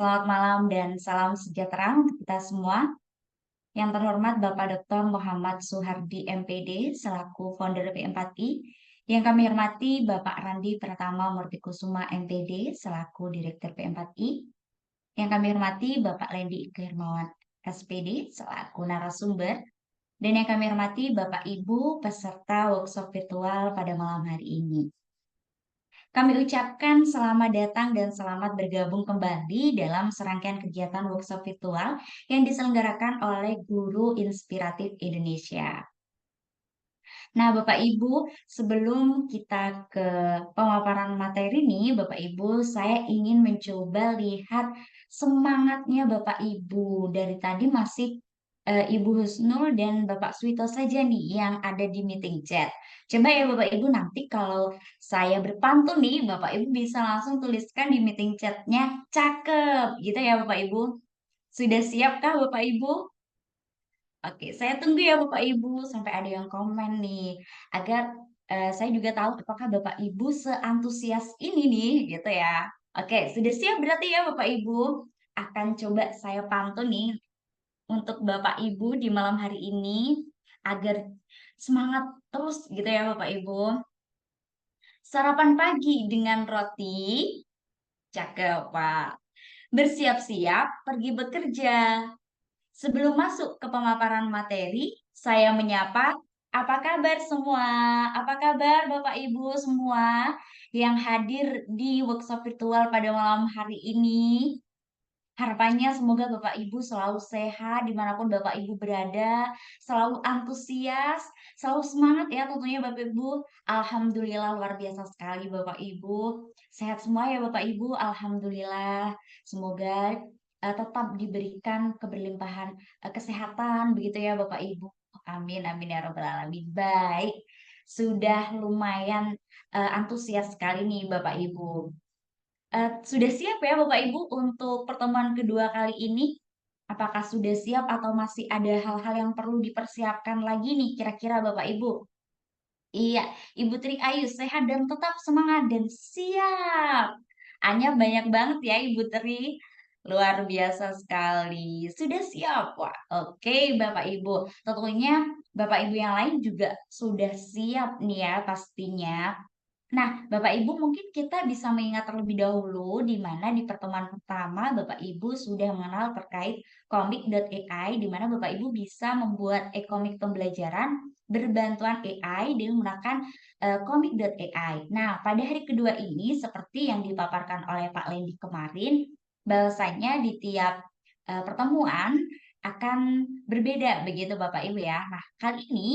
Selamat malam dan salam sejahtera untuk kita semua. Yang terhormat Bapak Dr. Muhammad Suhardi MPD selaku founder P4I. Yang kami hormati Bapak Randi Pratama Murtikusuma MPD selaku Direktur P4I. Yang kami hormati Bapak Lendi Ike Hermawan SPD selaku narasumber. Dan yang kami hormati Bapak Ibu peserta workshop virtual pada malam hari ini. Kami ucapkan selamat datang dan selamat bergabung kembali dalam serangkaian kegiatan workshop virtual yang diselenggarakan oleh Guru Inspiratif Indonesia. Nah, Bapak Ibu, sebelum kita ke pemaparan materi nih, Bapak Ibu, saya ingin mencoba lihat semangatnya Bapak Ibu. Dari tadi masih Ibu Husnul dan Bapak Suwito saja nih yang ada di meeting chat. Coba ya Bapak Ibu, nanti kalau saya berpantun nih, Bapak Ibu bisa langsung tuliskan di meeting chatnya cakep gitu ya Bapak Ibu. Sudah siapkah Bapak Ibu? Oke, saya tunggu ya Bapak Ibu sampai ada yang komen nih, agar saya juga tahu apakah Bapak Ibu seantusias ini nih, gitu ya. Oke, sudah siap berarti ya Bapak Ibu? Akan coba saya pantun nih untuk Bapak Ibu di malam hari ini agar semangat terus gitu ya Bapak Ibu. Sarapan pagi dengan roti, cakep Pak. Bersiap-siap pergi bekerja. Sebelum masuk ke pemaparan materi, saya menyapa, apa kabar semua? Apa kabar Bapak Ibu semua yang hadir di workshop virtual pada malam hari ini? Harapannya semoga Bapak Ibu selalu sehat dimanapun Bapak Ibu berada, selalu antusias, selalu semangat ya tentunya Bapak Ibu. Alhamdulillah luar biasa sekali Bapak Ibu. Sehat semua ya Bapak Ibu, Alhamdulillah. Semoga tetap diberikan keberlimpahan kesehatan begitu ya Bapak Ibu. Amin, amin ya Rabbal Alamin. Baik, sudah lumayan antusias sekali nih Bapak Ibu. Sudah siap ya Bapak Ibu untuk pertemuan kedua kali ini? Apakah sudah siap atau masih ada hal-hal yang perlu dipersiapkan lagi nih kira-kira Bapak Ibu? Iya, Ibu Tri Ayu sehat dan tetap semangat dan siap. Hanya banyak banget ya Ibu Tri. Luar biasa sekali. Sudah siap, Wah. Oke, Bapak Ibu. Tentunya Bapak Ibu yang lain juga sudah siap nih ya pastinya. Nah, Bapak Ibu mungkin kita bisa mengingat terlebih dahulu di mana di pertemuan pertama Bapak Ibu sudah mengenal terkait komik.ai di mana Bapak Ibu bisa membuat e-komik pembelajaran berbantuan AI dengan menggunakan komik.ai. Nah, pada hari kedua ini seperti yang dipaparkan oleh Pak Lendi kemarin, bahwasanya di tiap pertemuan akan berbeda begitu Bapak Ibu ya. Nah, kali ini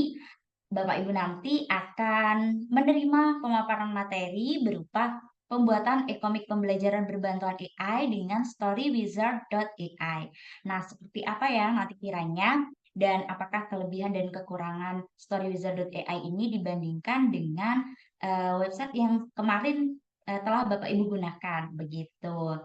Bapak Ibu nanti akan menerima pemaparan materi berupa pembuatan e-komik pembelajaran berbantuan AI dengan storywizard.ai. Nah, seperti apa ya nanti kiranya dan apakah kelebihan dan kekurangan storywizard.ai ini dibandingkan dengan website yang kemarin telah Bapak Ibu gunakan begitu.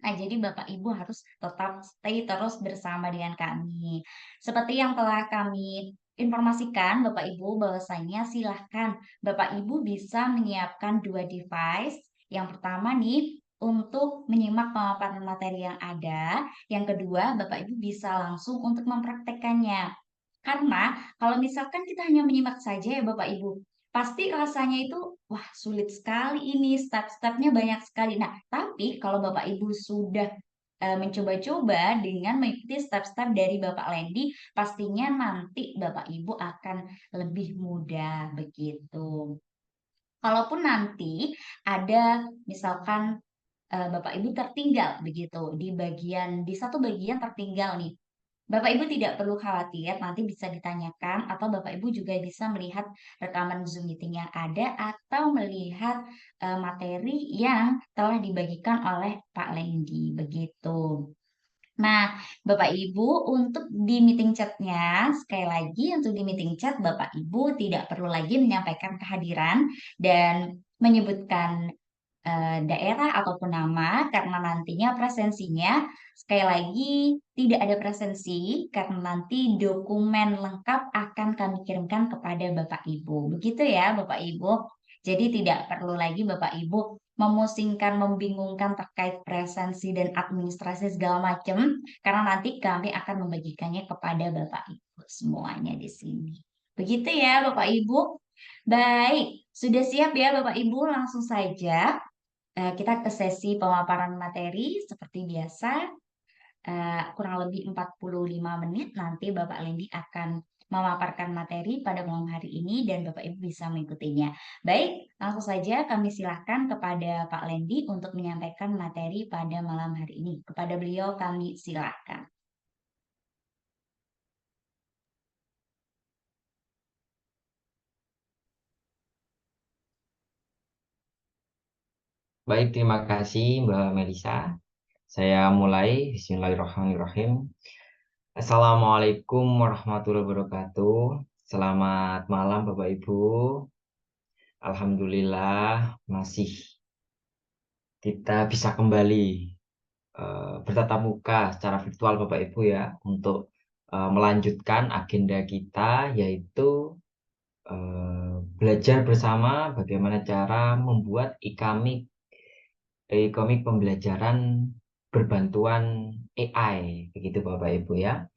Nah, jadi Bapak Ibu harus tetap stay terus bersama dengan kami. Seperti yang telah kami informasikan Bapak Ibu bahwasanya silahkan Bapak Ibu bisa menyiapkan dua device. Yang pertama nih untuk menyimak pemaparan materi yang ada. Yang kedua, Bapak Ibu bisa langsung untuk mempraktekannya. Karena kalau misalkan kita hanya menyimak saja ya Bapak Ibu, pasti rasanya itu wah sulit sekali ini, step-stepnya banyak sekali. Nah, tapi kalau Bapak Ibu sudah mencoba-coba dengan mengikuti step-step dari Bapak Lendi, pastinya nanti Bapak Ibu akan lebih mudah begitu. Kalaupun nanti ada misalkan Bapak Ibu tertinggal begitu di satu bagian tertinggal nih. Bapak Ibu tidak perlu khawatir, nanti bisa ditanyakan atau Bapak Ibu juga bisa melihat rekaman Zoom meeting yang ada atau melihat materi yang telah dibagikan oleh Pak Lendi begitu. Nah, Bapak Ibu untuk di meeting chatnya, sekali lagi untuk di meeting chat Bapak Ibu tidak perlu lagi menyampaikan kehadiran dan menyebutkan daerah ataupun nama karena nantinya presensinya sekali lagi tidak ada presensi karena nanti dokumen lengkap akan kami kirimkan kepada Bapak Ibu. Begitu ya Bapak Ibu. Jadi tidak perlu lagi Bapak Ibu memusingkan, membingungkan terkait presensi dan administrasi segala macam, karena nanti kami akan membagikannya kepada Bapak Ibu semuanya di sini. Begitu ya Bapak Ibu. Baik, sudah siap ya Bapak Ibu, langsung saja kita ke sesi pemaparan materi seperti biasa. Kurang lebih 45 menit nanti Bapak Lendi akan memaparkan materi pada malam hari ini dan Bapak Ibu bisa mengikutinya. Baik, langsung saja kami silakan kepada Pak Lendi untuk menyampaikan materi pada malam hari ini. Kepada beliau kami silakan. Baik, terima kasih Mbak Melisa. Saya mulai. Bismillahirrahmanirrahim. Assalamualaikum warahmatullahi wabarakatuh. Selamat malam Bapak Ibu. Alhamdulillah masih kita bisa kembali bertatap muka secara virtual Bapak Ibu ya untuk melanjutkan agenda kita yaitu belajar bersama bagaimana cara membuat komik pembelajaran berbantuan AI, begitu Bapak Ibu ya.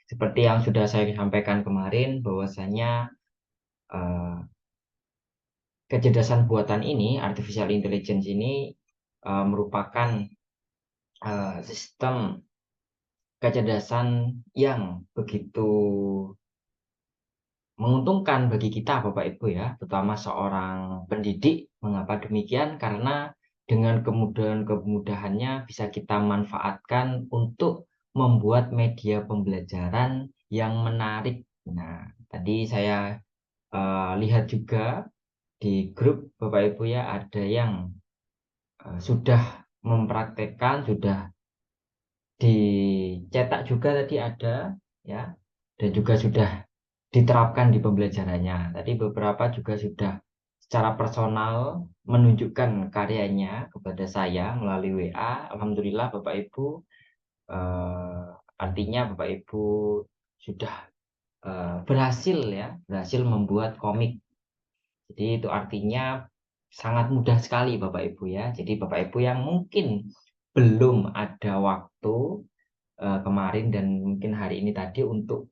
Seperti yang sudah saya sampaikan kemarin, bahwasanya eh, kecerdasan buatan ini, artificial intelligence ini merupakan sistem kecerdasan yang begitu menguntungkan bagi kita Bapak Ibu ya, terutama seorang pendidik. Mengapa demikian? Karena dengan kemudahannya bisa kita manfaatkan untuk membuat media pembelajaran yang menarik. Nah, tadi saya lihat juga di grup Bapak Ibu ya, ada yang sudah mempraktekkan, sudah dicetak juga tadi ada ya, dan juga sudah diterapkan di pembelajarannya. Tadi beberapa juga sudah secara personal menunjukkan karyanya kepada saya melalui WA. Alhamdulillah Bapak Ibu, eh, artinya Bapak Ibu sudah berhasil ya, berhasil membuat komik. Jadi itu artinya sangat mudah sekali Bapak Ibu ya. Jadi Bapak Ibu yang mungkin belum ada waktu kemarin dan mungkin hari ini tadi untuk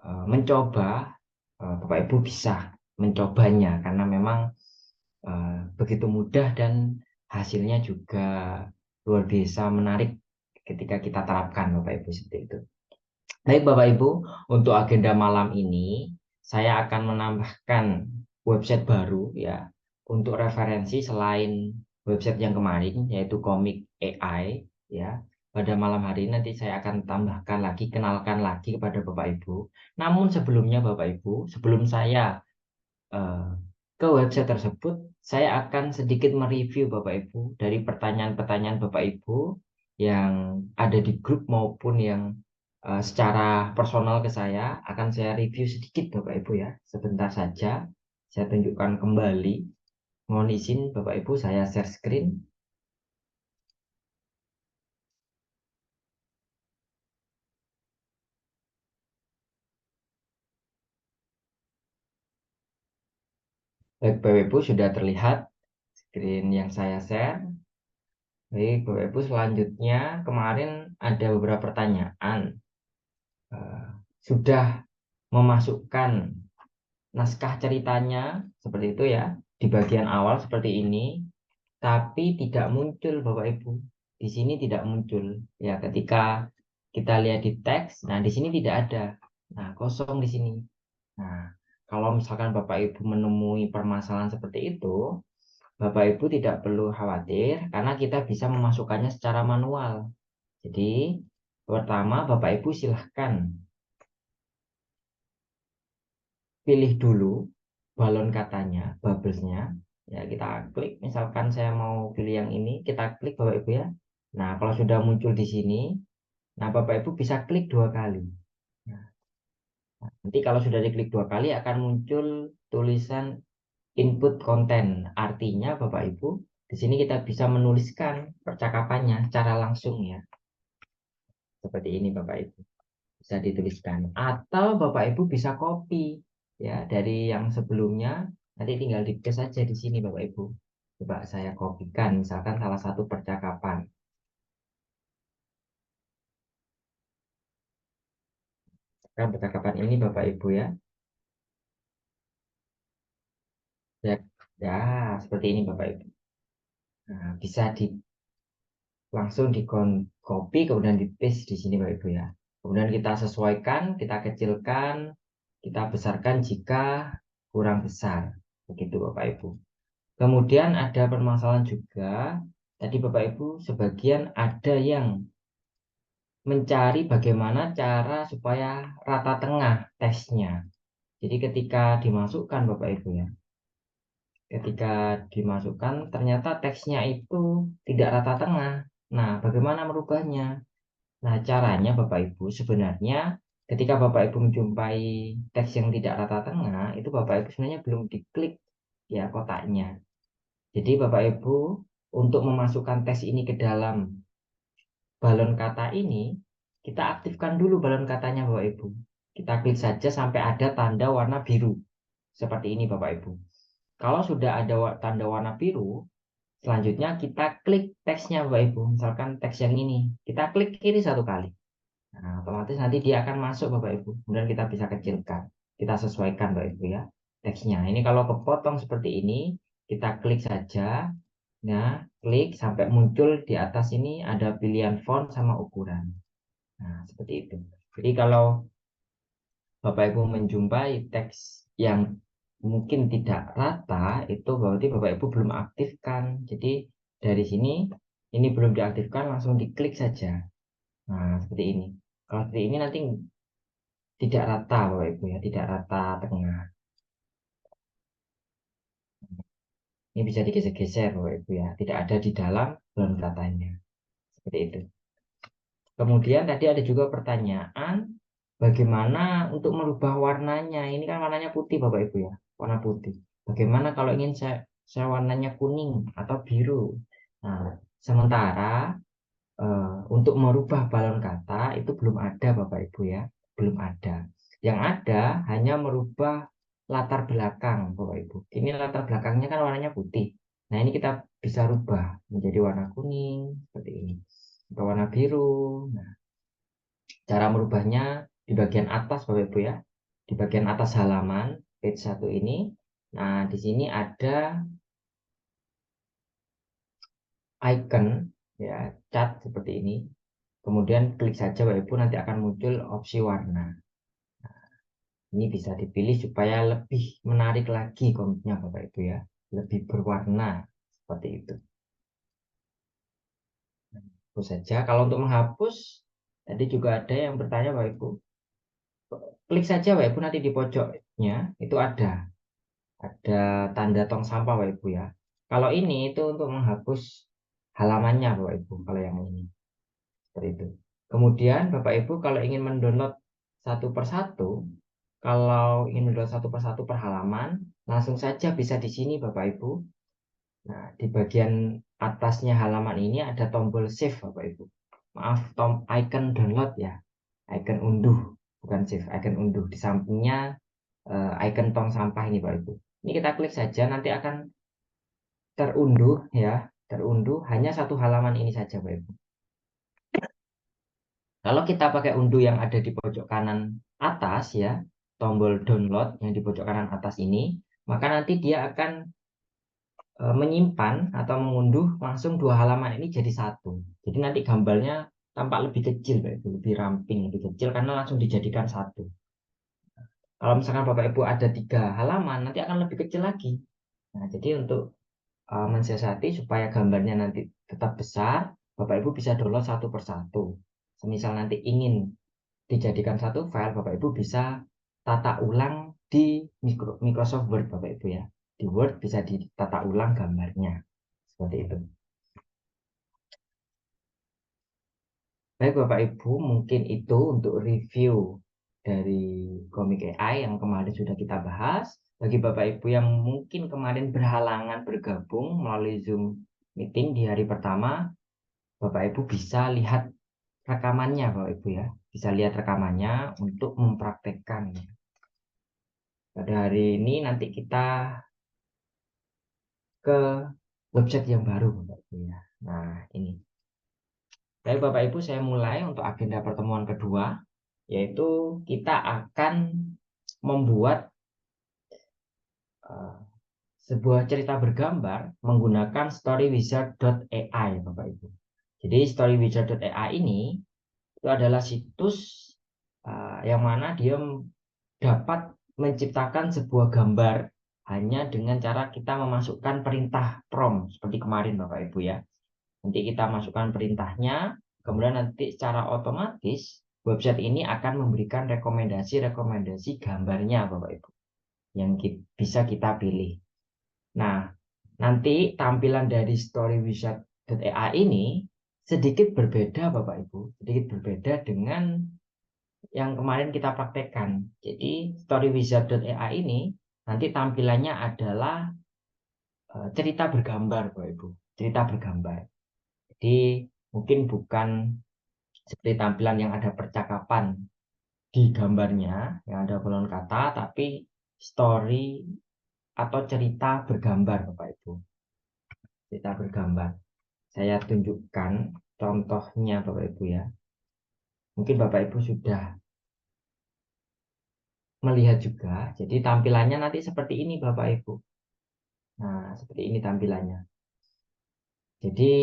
mencoba, Bapak Ibu bisa mencobanya karena memang begitu mudah dan hasilnya juga luar biasa menarik ketika kita terapkan Bapak Ibu seperti itu. Baik Bapak Ibu, untuk agenda malam ini saya akan menambahkan website baru ya untuk referensi selain website yang kemarin yaitu komik AI ya. Pada malam hari ini nanti saya akan tambahkan lagi, kenalkan lagi kepada Bapak Ibu. Namun sebelumnya Bapak Ibu, sebelum saya eh, ke website tersebut, saya akan sedikit mereview Bapak Ibu dari pertanyaan-pertanyaan Bapak Ibu yang ada di grup maupun yang secara personal ke saya. Akan saya review sedikit Bapak Ibu ya, sebentar saja. Saya tunjukkan kembali. Mohon izin Bapak Ibu, saya share screen. Baik Bapak Ibu, sudah terlihat screen yang saya share. Baik Bapak Ibu, selanjutnya kemarin ada beberapa pertanyaan. Eh, Sudah memasukkan naskah ceritanya seperti itu ya di bagian awal seperti ini, tapi tidak muncul Bapak Ibu. Di sini tidak muncul ya, ketika kita lihat di teks. Nah, di sini tidak ada. Nah, kosong di sini. Nah, kalau misalkan Bapak Ibu menemui permasalahan seperti itu, Bapak Ibu tidak perlu khawatir karena kita bisa memasukkannya secara manual. Jadi pertama Bapak Ibu silahkan pilih dulu balon katanya, bubblesnya. Ya, kita klik. Misalkan saya mau pilih yang ini, kita klik Bapak Ibu ya. Nah, kalau sudah muncul di sini, nah Bapak Ibu bisa klik dua kali. Nah, nanti kalau sudah diklik dua kali akan muncul tulisan input konten. Artinya Bapak Ibu, di sini kita bisa menuliskan percakapannya secara langsung ya. Seperti ini Bapak Ibu. Bisa dituliskan. Atau Bapak Ibu bisa copy ya dari yang sebelumnya, nanti tinggal di paste saja di sini Bapak Ibu. Coba saya kopikan, misalkan salah satu percakapan. Kan percakapan ini Bapak Ibu ya. Ya, ya seperti ini Bapak Ibu. Nah, bisa langsung di copy kemudian di paste di sini Bapak Ibu ya. Kemudian kita sesuaikan, kita kecilkan, kita besarkan jika kurang besar. Begitu Bapak Ibu. Kemudian ada permasalahan juga. Tadi Bapak Ibu sebagian ada yang mencari bagaimana cara supaya rata tengah teksnya. Jadi ketika dimasukkan Bapak Ibu ya, ketika dimasukkan ternyata teksnya itu tidak rata tengah. Nah, bagaimana merubahnya? Nah, caranya Bapak Ibu sebenarnya ketika Bapak Ibu menjumpai teks yang tidak rata tengah, itu Bapak Ibu sebenarnya belum diklik ya kotaknya. Jadi Bapak Ibu untuk memasukkan teks ini ke dalam balon kata ini, kita aktifkan dulu balon katanya Bapak Ibu. Kita klik saja sampai ada tanda warna biru. Seperti ini Bapak Ibu. Kalau sudah ada tanda warna biru, selanjutnya kita klik teksnya Bapak Ibu. Misalkan teks yang ini, kita klik kiri satu kali. Nah, otomatis nanti dia akan masuk Bapak Ibu. Kemudian kita bisa kecilkan. Kita sesuaikan Bapak Ibu ya teksnya. Ini kalau kepotong seperti ini, kita klik saja. Nah, klik sampai muncul di atas ini ada pilihan font sama ukuran. Nah, seperti itu. Jadi kalau Bapak Ibu menjumpai teks yang mungkin tidak rata, itu berarti Bapak Ibu belum aktifkan. Jadi dari sini ini belum diaktifkan, langsung diklik saja. Nah, seperti ini. Kalau seperti ini nanti tidak rata Bapak Ibu ya, tidak rata tengah. Ini bisa digeser-geser Bapak Ibu ya, tidak ada di dalam bahan katanya. Seperti itu. Kemudian tadi ada juga pertanyaan bagaimana untuk merubah warnanya. Ini kan warnanya putih Bapak Ibu ya, warna putih. Bagaimana kalau ingin saya warnanya kuning atau biru? Nah, sementara untuk merubah balon kata itu belum ada Bapak Ibu ya, belum ada. Yang ada hanya merubah latar belakang Bapak Ibu. Ini latar belakangnya kan warnanya putih. Nah, ini kita bisa rubah menjadi warna kuning seperti ini. Atau warna biru. Nah, cara merubahnya di bagian atas Bapak Ibu ya. Di bagian atas halaman page 1 ini. Nah, di sini ada icon ya, cat seperti ini. Kemudian klik saja Bapak Ibu nanti akan muncul opsi warna. Ini bisa dipilih supaya lebih menarik lagi komiknya Bapak Ibu ya. Lebih berwarna seperti itu. Itu saja. Kalau untuk menghapus, tadi juga ada yang bertanya Bapak Ibu. Klik saja Bapak Ibu nanti di pojoknya itu ada tanda tong sampah Bapak Ibu ya. Kalau ini itu untuk menghapus halamannya Bapak Ibu. Kalau yang ini seperti itu. Kemudian Bapak Ibu kalau ingin mendownload satu persatu, kalau ingin mendownload satu persatu per halaman, langsung saja bisa di sini Bapak Ibu. Nah, di bagian atasnya halaman ini ada tombol save Bapak Ibu. Maaf, icon download ya. Icon unduh, bukan save, icon unduh. Di sampingnya icon tong sampah ini Bapak Ibu. Ini kita klik saja nanti akan terunduh ya, terunduh hanya satu halaman ini saja Bapak Ibu. Kalau kita pakai unduh yang ada di pojok kanan atas ya, tombol download yang di pojok kanan atas ini, maka nanti dia akan menyimpan atau mengunduh langsung dua halaman ini jadi satu. Jadi nanti gambarnya tampak lebih kecil, Bapak Ibu, lebih ramping, lebih kecil karena langsung dijadikan satu. Kalau misalkan Bapak Ibu ada tiga halaman, nanti akan lebih kecil lagi. Nah, jadi untuk mensiasati supaya gambarnya nanti tetap besar, Bapak Ibu bisa download satu persatu. Semisal nanti ingin dijadikan satu file, Bapak Ibu bisa tata ulang di Microsoft Word Bapak Ibu ya. Di Word bisa ditata ulang gambarnya. Seperti itu. Baik Bapak Ibu, mungkin itu untuk review dari komik AI yang kemarin sudah kita bahas. Bagi Bapak Ibu yang mungkin kemarin berhalangan bergabung melalui Zoom meeting di hari pertama, Bapak Ibu bisa lihat rekamannya Bapak Ibu ya. Bisa lihat rekamannya untuk mempraktekkan. Pada hari ini nanti kita ke website yang baru Bapak Ibu ya. Nah, ini. Baik Bapak Ibu, saya mulai untuk agenda pertemuan kedua, yaitu kita akan membuat uh, sebuah cerita bergambar menggunakan storywizard.ai Bapak Ibu. Jadi storywizard.ai ini itu adalah situs yang mana dia dapat menciptakan sebuah gambar hanya dengan cara kita memasukkan perintah prompt seperti kemarin Bapak Ibu ya. Nanti kita masukkan perintahnya, kemudian nanti secara otomatis website ini akan memberikan rekomendasi-rekomendasi gambarnya Bapak Ibu yang bisa kita pilih. Nah, nanti tampilan dari storywizard.ai ini sedikit berbeda Bapak Ibu, sedikit berbeda dengan yang kemarin kita praktekkan. Jadi storywizard.ai ini nanti tampilannya adalah cerita bergambar Bapak Ibu, cerita bergambar. Jadi mungkin bukan seperti tampilan yang ada percakapan di gambarnya, yang ada kolon kata, tapi story atau cerita bergambar Bapak Ibu. Cerita bergambar. Saya tunjukkan contohnya Bapak Ibu ya. Mungkin Bapak Ibu sudah melihat juga. Jadi tampilannya nanti seperti ini Bapak Ibu. Nah, seperti ini tampilannya. Jadi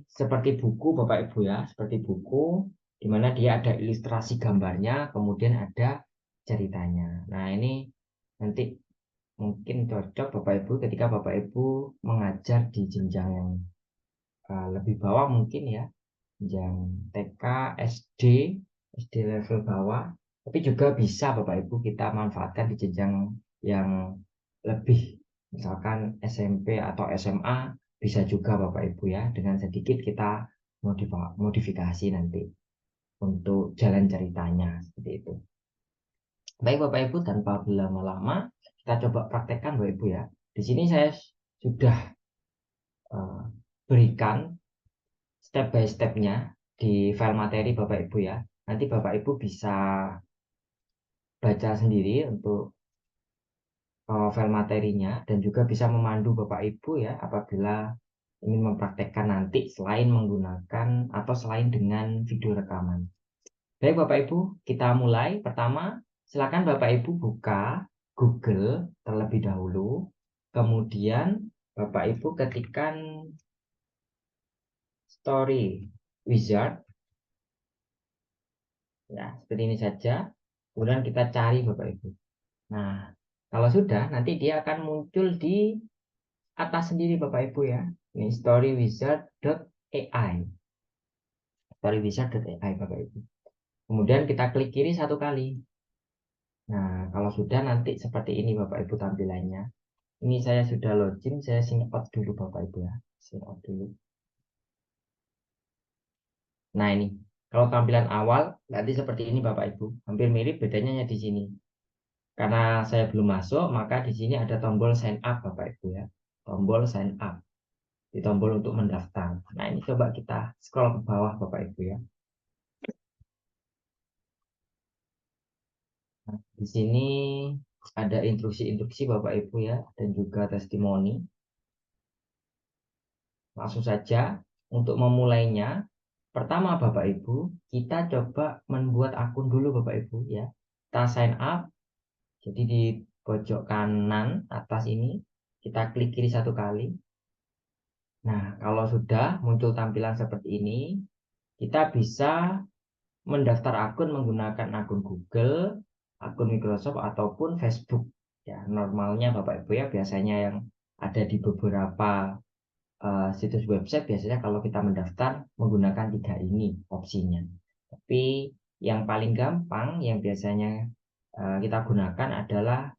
seperti buku Bapak Ibu ya, seperti buku di mana dia ada ilustrasi gambarnya, kemudian ada ceritanya. Nah, ini nanti mungkin cocok Bapak Ibu ketika Bapak Ibu mengajar di jenjang yang lebih bawah mungkin ya, jenjang TK, SD, SD level bawah, tapi juga bisa Bapak Ibu kita manfaatkan di jenjang yang lebih, misalkan SMP atau SMA, bisa juga Bapak Ibu ya, dengan sedikit kita modifikasi nanti untuk jalan ceritanya seperti itu. Baik Bapak Ibu, tanpa berlama-lama kita coba praktekkan Bapak Ibu ya. Di sini saya sudah berikan step by stepnya di file materi Bapak Ibu ya. Nanti Bapak Ibu bisa baca sendiri untuk file materinya dan juga bisa memandu Bapak Ibu ya apabila ingin mempraktekkan nanti selain menggunakan atau selain dengan video rekaman. Baik Bapak Ibu, kita mulai. Pertama, silakan Bapak Ibu buka Google terlebih dahulu. Kemudian Bapak Ibu ketikkan Story Wizard. Ya, seperti ini saja. Kemudian kita cari Bapak Ibu. Nah, kalau sudah, nanti dia akan muncul di atas sendiri Bapak Ibu ya. Ini storywizard.ai. Storywizard.ai Bapak Ibu. Kemudian kita klik kiri satu kali. Nah, kalau sudah nanti seperti ini Bapak Ibu tampilannya. Ini saya sudah login, saya sign out dulu Bapak Ibu ya. Sign out dulu. Nah, ini. Kalau tampilan awal nanti seperti ini Bapak Ibu. Hampir mirip, bedanya di sini. Karena saya belum masuk, maka di sini ada tombol sign up Bapak Ibu ya. Tombol sign up. Di tombol untuk mendaftar. Nah, ini coba kita scroll ke bawah Bapak Ibu ya. Nah, di sini ada instruksi-instruksi Bapak Ibu ya dan juga testimoni. Langsung saja untuk memulainya. Pertama Bapak Ibu, kita coba membuat akun dulu Bapak Ibu ya. Kita sign up. Jadi di pojok kanan atas ini kita klik kiri satu kali. Nah, kalau sudah muncul tampilan seperti ini, kita bisa mendaftar akun menggunakan akun Google, akun Microsoft ataupun Facebook. Ya, normalnya Bapak Ibu ya biasanya yang ada di beberapa situs website biasanya kalau kita mendaftar menggunakan tiga ini opsinya. Tapi yang paling gampang yang biasanya kita gunakan adalah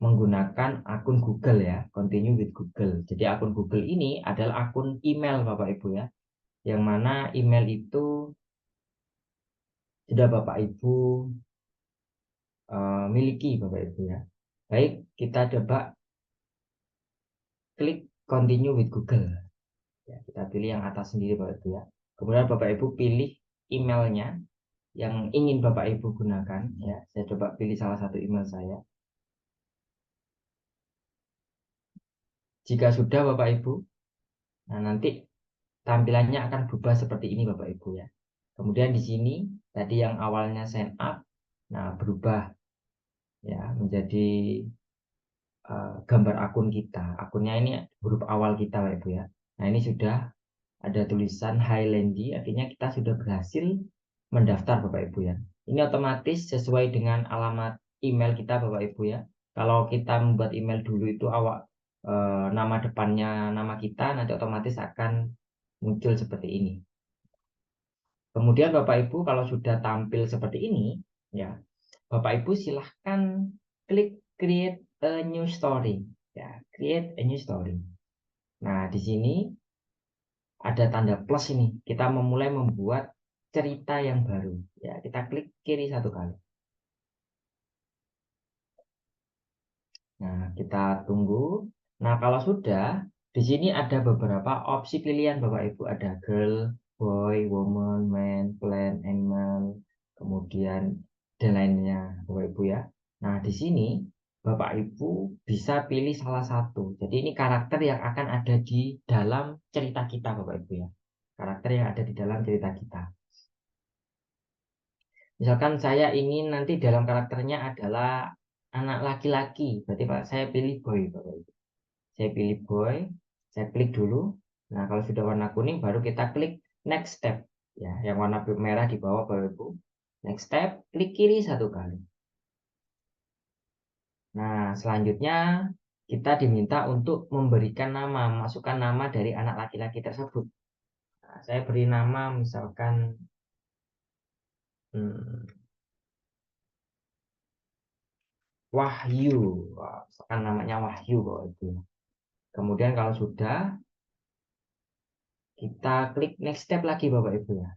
menggunakan akun Google ya, continue with Google. Jadi akun Google ini adalah akun email Bapak Ibu ya, yang mana email itu sudah Bapak Ibu miliki Bapak Ibu ya. Baik, kita coba klik continue with Google. Ya, kita pilih yang atas sendiri Bapak Ibu ya. Kemudian Bapak Ibu pilih emailnya yang ingin Bapak Ibu gunakan ya. Saya coba pilih salah satu email saya. Jika sudah Bapak Ibu, Nah, nanti tampilannya akan berubah seperti ini Bapak Ibu ya. Kemudian di sini tadi yang awalnya sign up, nah berubah ya menjadi gambar akun kita. Akunnya ini huruf awal kita Bapak Ibu ya. Nah, ini sudah ada tulisan Highlandy, artinya kita sudah berhasil mendaftar Bapak Ibu ya. Ini otomatis sesuai dengan alamat email kita Bapak Ibu ya. Kalau kita membuat email dulu itu nama depannya nama kita, nanti otomatis akan muncul seperti ini. Kemudian Bapak Ibu kalau sudah tampil seperti ini ya, Bapak Ibu silahkan klik create a new story ya, create a new story. Nah, di sini ada tanda plus ini. Kita memulai membuat cerita yang baru. Ya, kita klik kiri satu kali. Nah, kita tunggu. Nah, kalau sudah, di sini ada beberapa opsi pilihan Bapak Ibu. Ada girl, boy, woman, man, plant, animal, kemudian dan lainnya Bapak Ibu ya. Nah, di sini Bapak Ibu bisa pilih salah satu. Jadi ini karakter yang akan ada di dalam cerita kita Bapak Ibu ya. Karakter yang ada di dalam cerita kita. Misalkan saya ingin nanti dalam karakternya adalah anak laki-laki, berarti Pak saya pilih boy, Bapak Ibu. Saya pilih boy, saya klik dulu. Nah, kalau sudah warna kuning baru kita klik next step. Ya, yang warna merah di bawah Bapak Ibu. Next step, klik kiri satu kali. Nah, selanjutnya kita diminta untuk memberikan nama, masukkan nama dari anak laki-laki tersebut. Nah, saya beri nama misalkan Wahyu. Wah, misalkan namanya Wahyu Bapak Ibu. Kemudian kalau sudah, kita klik next step lagi Bapak Ibu ya.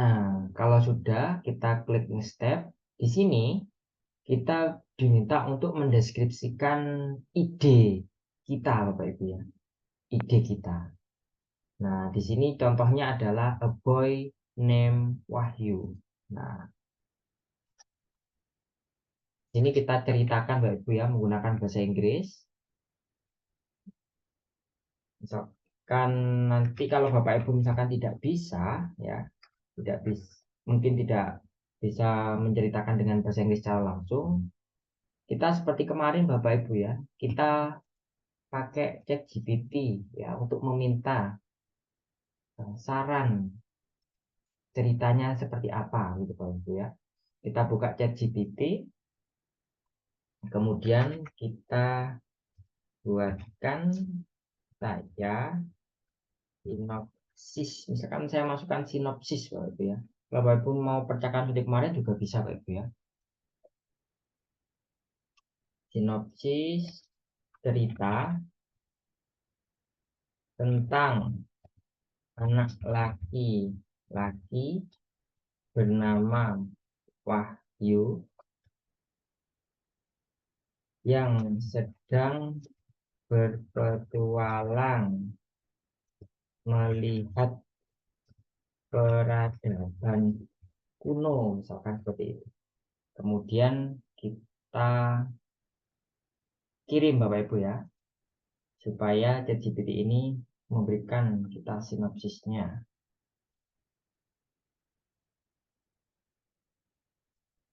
Nah, kalau sudah kita klik next step, di sini kita diminta untuk mendeskripsikan ide kita Bapak Ibu ya. Ide kita. Nah, di sini contohnya adalah a boy named Wahyu. Nah, ini kita ceritakan Bapak Ibu ya menggunakan bahasa Inggris. Misalkan nanti kalau Bapak Ibu misalkan tidak bisa ya, tidak bisa mungkin tidak bisa menceritakan dengan bahasa Inggris secara langsung, kita seperti kemarin Bapak Ibu ya, kita pakai ChatGPT ya untuk meminta saran ceritanya seperti apa gitu Bapak Ibu ya. Kita buka ChatGPT, kemudian kita buatkan saja sinopsis. Misalkan saya masukkan sinopsis Bapak Ibu ya. Kalau Bapak Ibu mau percakapan seperti kemarin juga bisa Bapak Ibu ya. Sinopsis cerita tentang anak laki-laki bernama Wahyu yang sedang berpetualang melihat peradaban kuno, misalkan seperti itu. Kemudian kita kirim Bapak Ibu ya, supaya ChatGPT ini memberikan kita sinopsisnya.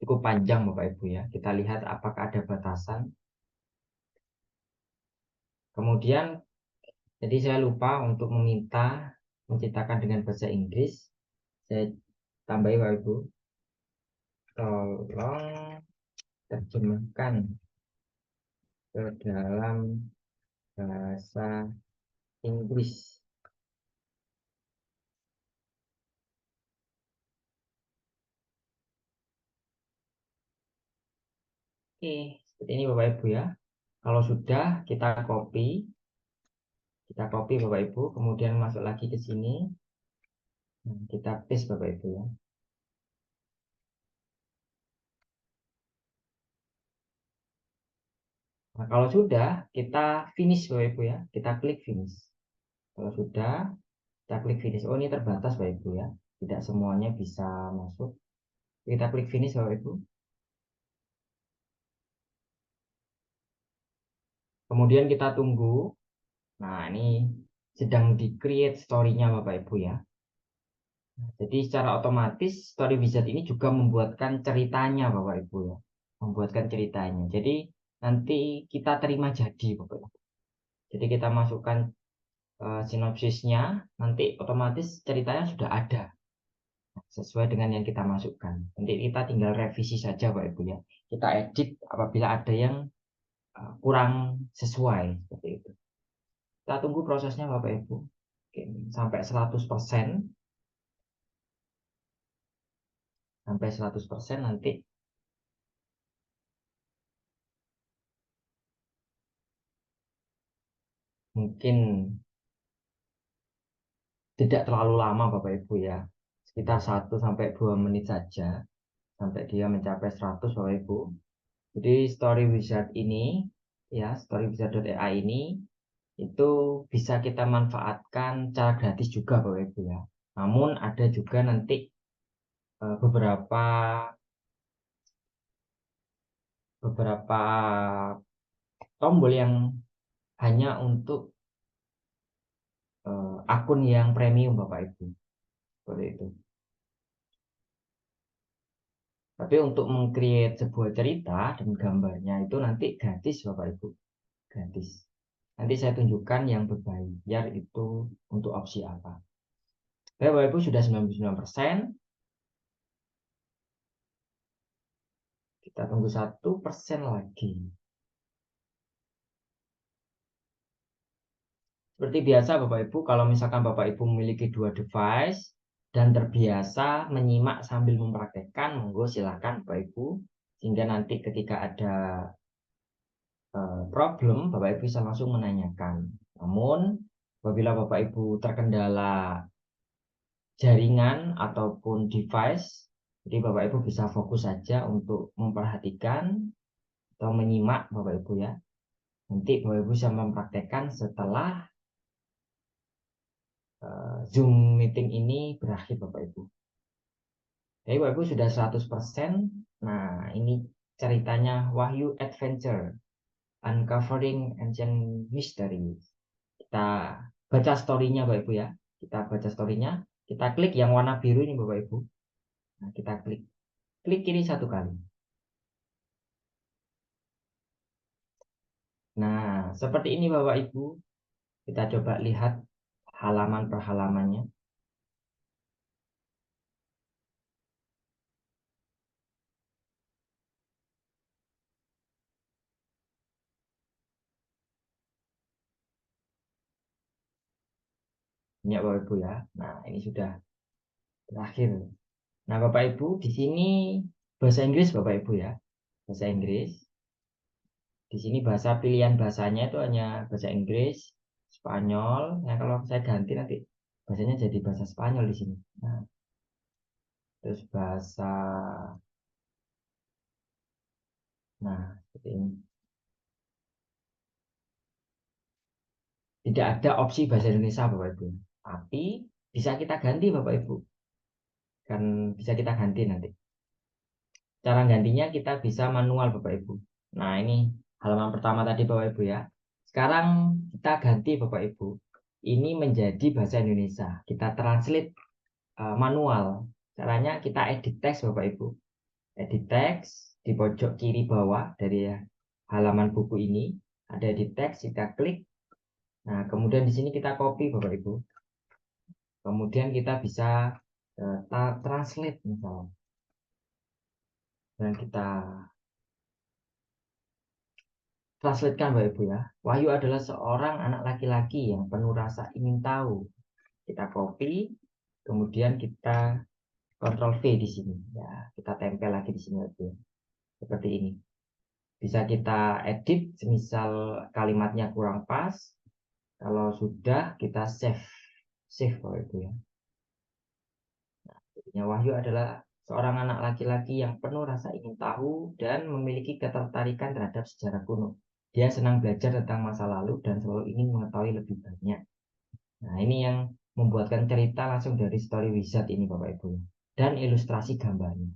Cukup panjang Bapak Ibu ya. Kita lihat apakah ada batasan. Kemudian jadi saya lupa untuk meminta menceritakan dengan bahasa Inggris. Saya tambahi Bapak Ibu. Tolong terjemahkan ke dalam bahasa Inggris. Oke, seperti ini Bapak Ibu ya. Kalau sudah kita copy Bapak Ibu, kemudian masuk lagi ke sini. Nah, kita paste Bapak Ibu ya. Nah, kalau sudah, kita finish Bapak Ibu ya. Kita klik finish. Kalau sudah, kita klik finish. Oh, ini terbatas Bapak Ibu ya. Tidak semuanya bisa masuk. Kita klik finish Bapak Ibu. Kemudian kita tunggu. Nah, ini sedang di-create story-nya Bapak Ibu ya. Jadi secara otomatis story wizard ini juga membuatkan ceritanya Bapak Ibu ya. Membuatkan ceritanya. Jadi nanti kita terima jadi Bapak Ibu. Jadi kita masukkan sinopsisnya, nanti otomatis ceritanya sudah ada sesuai dengan yang kita masukkan. Nanti kita tinggal revisi saja Bapak Ibu ya. Kita edit apabila ada yang kurang sesuai seperti itu. Kita tunggu prosesnya Bapak Ibu. Oke, sampai 100%. Sampai 100% nanti mungkin tidak terlalu lama Bapak Ibu ya. Sekitar 1 sampai 2 menit saja sampai dia mencapai 100 Bapak Ibu. Jadi story wizard ini ya, storywizard.ai ini itu bisa kita manfaatkan cara gratis juga Bapak Ibu ya. Namun ada juga nanti beberapa tombol yang hanya untuk akun yang premium Bapak Ibu. Seperti itu. Tapi untuk meng-create sebuah cerita dan gambarnya itu nanti gratis Bapak Ibu. Gratis. Nanti saya tunjukkan yang berbayar itu untuk opsi apa. Oke, Bapak Ibu sudah 99%. Kita tunggu 1% lagi. Seperti biasa Bapak Ibu, kalau misalkan Bapak Ibu memiliki 2 device dan terbiasa menyimak sambil mempraktekkan, monggo silakan Bapak Ibu. Sehingga nanti ketika ada problem, Bapak Ibu bisa langsung menanyakan. Namun, apabila Bapak Ibu terkendala jaringan ataupun device, jadi Bapak Ibu bisa fokus saja untuk memperhatikan atau menyimak Bapak Ibu ya. Nanti Bapak Ibu bisa mempraktekkan setelah Zoom meeting ini berakhir Bapak Ibu. Jadi Bapak Ibu sudah 100%. Nah, ini ceritanya Wahyu Adventure, Uncovering Ancient Mysteries. Kita baca story-nya Bapak Ibu ya. Kita baca story-nya. Kita klik yang warna biru ini Bapak Ibu. Nah, kita klik. Klik kiri 1 kali. Nah, seperti ini Bapak Ibu. Kita coba lihat halaman per halamannya. Ini ya Bapak Ibu ya. Nah, ini sudah berakhir. Nah, Bapak Ibu, di sini bahasa Inggris Bapak Ibu ya. Bahasa Inggris. Di sini bahasa pilihan bahasanya itu hanya bahasa Inggris, Spanyol. Nah, kalau saya ganti nanti bahasanya jadi bahasa Spanyol di sini. Nah, terus bahasa, nah seperti ini. Tidak ada opsi bahasa Indonesia Bapak Ibu. Tapi bisa kita ganti Bapak Ibu. Kan bisa kita ganti nanti. Cara gantinya kita bisa manual Bapak Ibu. Nah, ini halaman pertama tadi Bapak Ibu ya. Sekarang kita ganti Bapak Ibu. Ini menjadi bahasa Indonesia. Kita translate manual. Caranya kita edit teks Bapak Ibu. Edit teks di pojok kiri bawah dari halaman buku ini. Ada edit teks, kita klik. Nah, kemudian di sini kita copy Bapak Ibu. Kemudian kita bisa translate misalnya. Dan kita translatekan Bapak Ibu ya. Wahyu adalah seorang anak laki-laki yang penuh rasa ingin tahu. Kita copy, kemudian kita Ctrl V di sini. Ya, kita tempel lagi di sini Bapak Ibu. Seperti ini. Bisa kita edit, semisal kalimatnya kurang pas. Kalau sudah, kita save. Save Bapak Ibu ya. Nah, Wahyu adalah seorang anak laki-laki yang penuh rasa ingin tahu dan memiliki ketertarikan terhadap sejarah kuno. Dia senang belajar tentang masa lalu dan selalu ingin mengetahui lebih banyak. Nah, ini yang membuatkan cerita langsung dari story wizard ini Bapak Ibu. Dan ilustrasi gambarnya.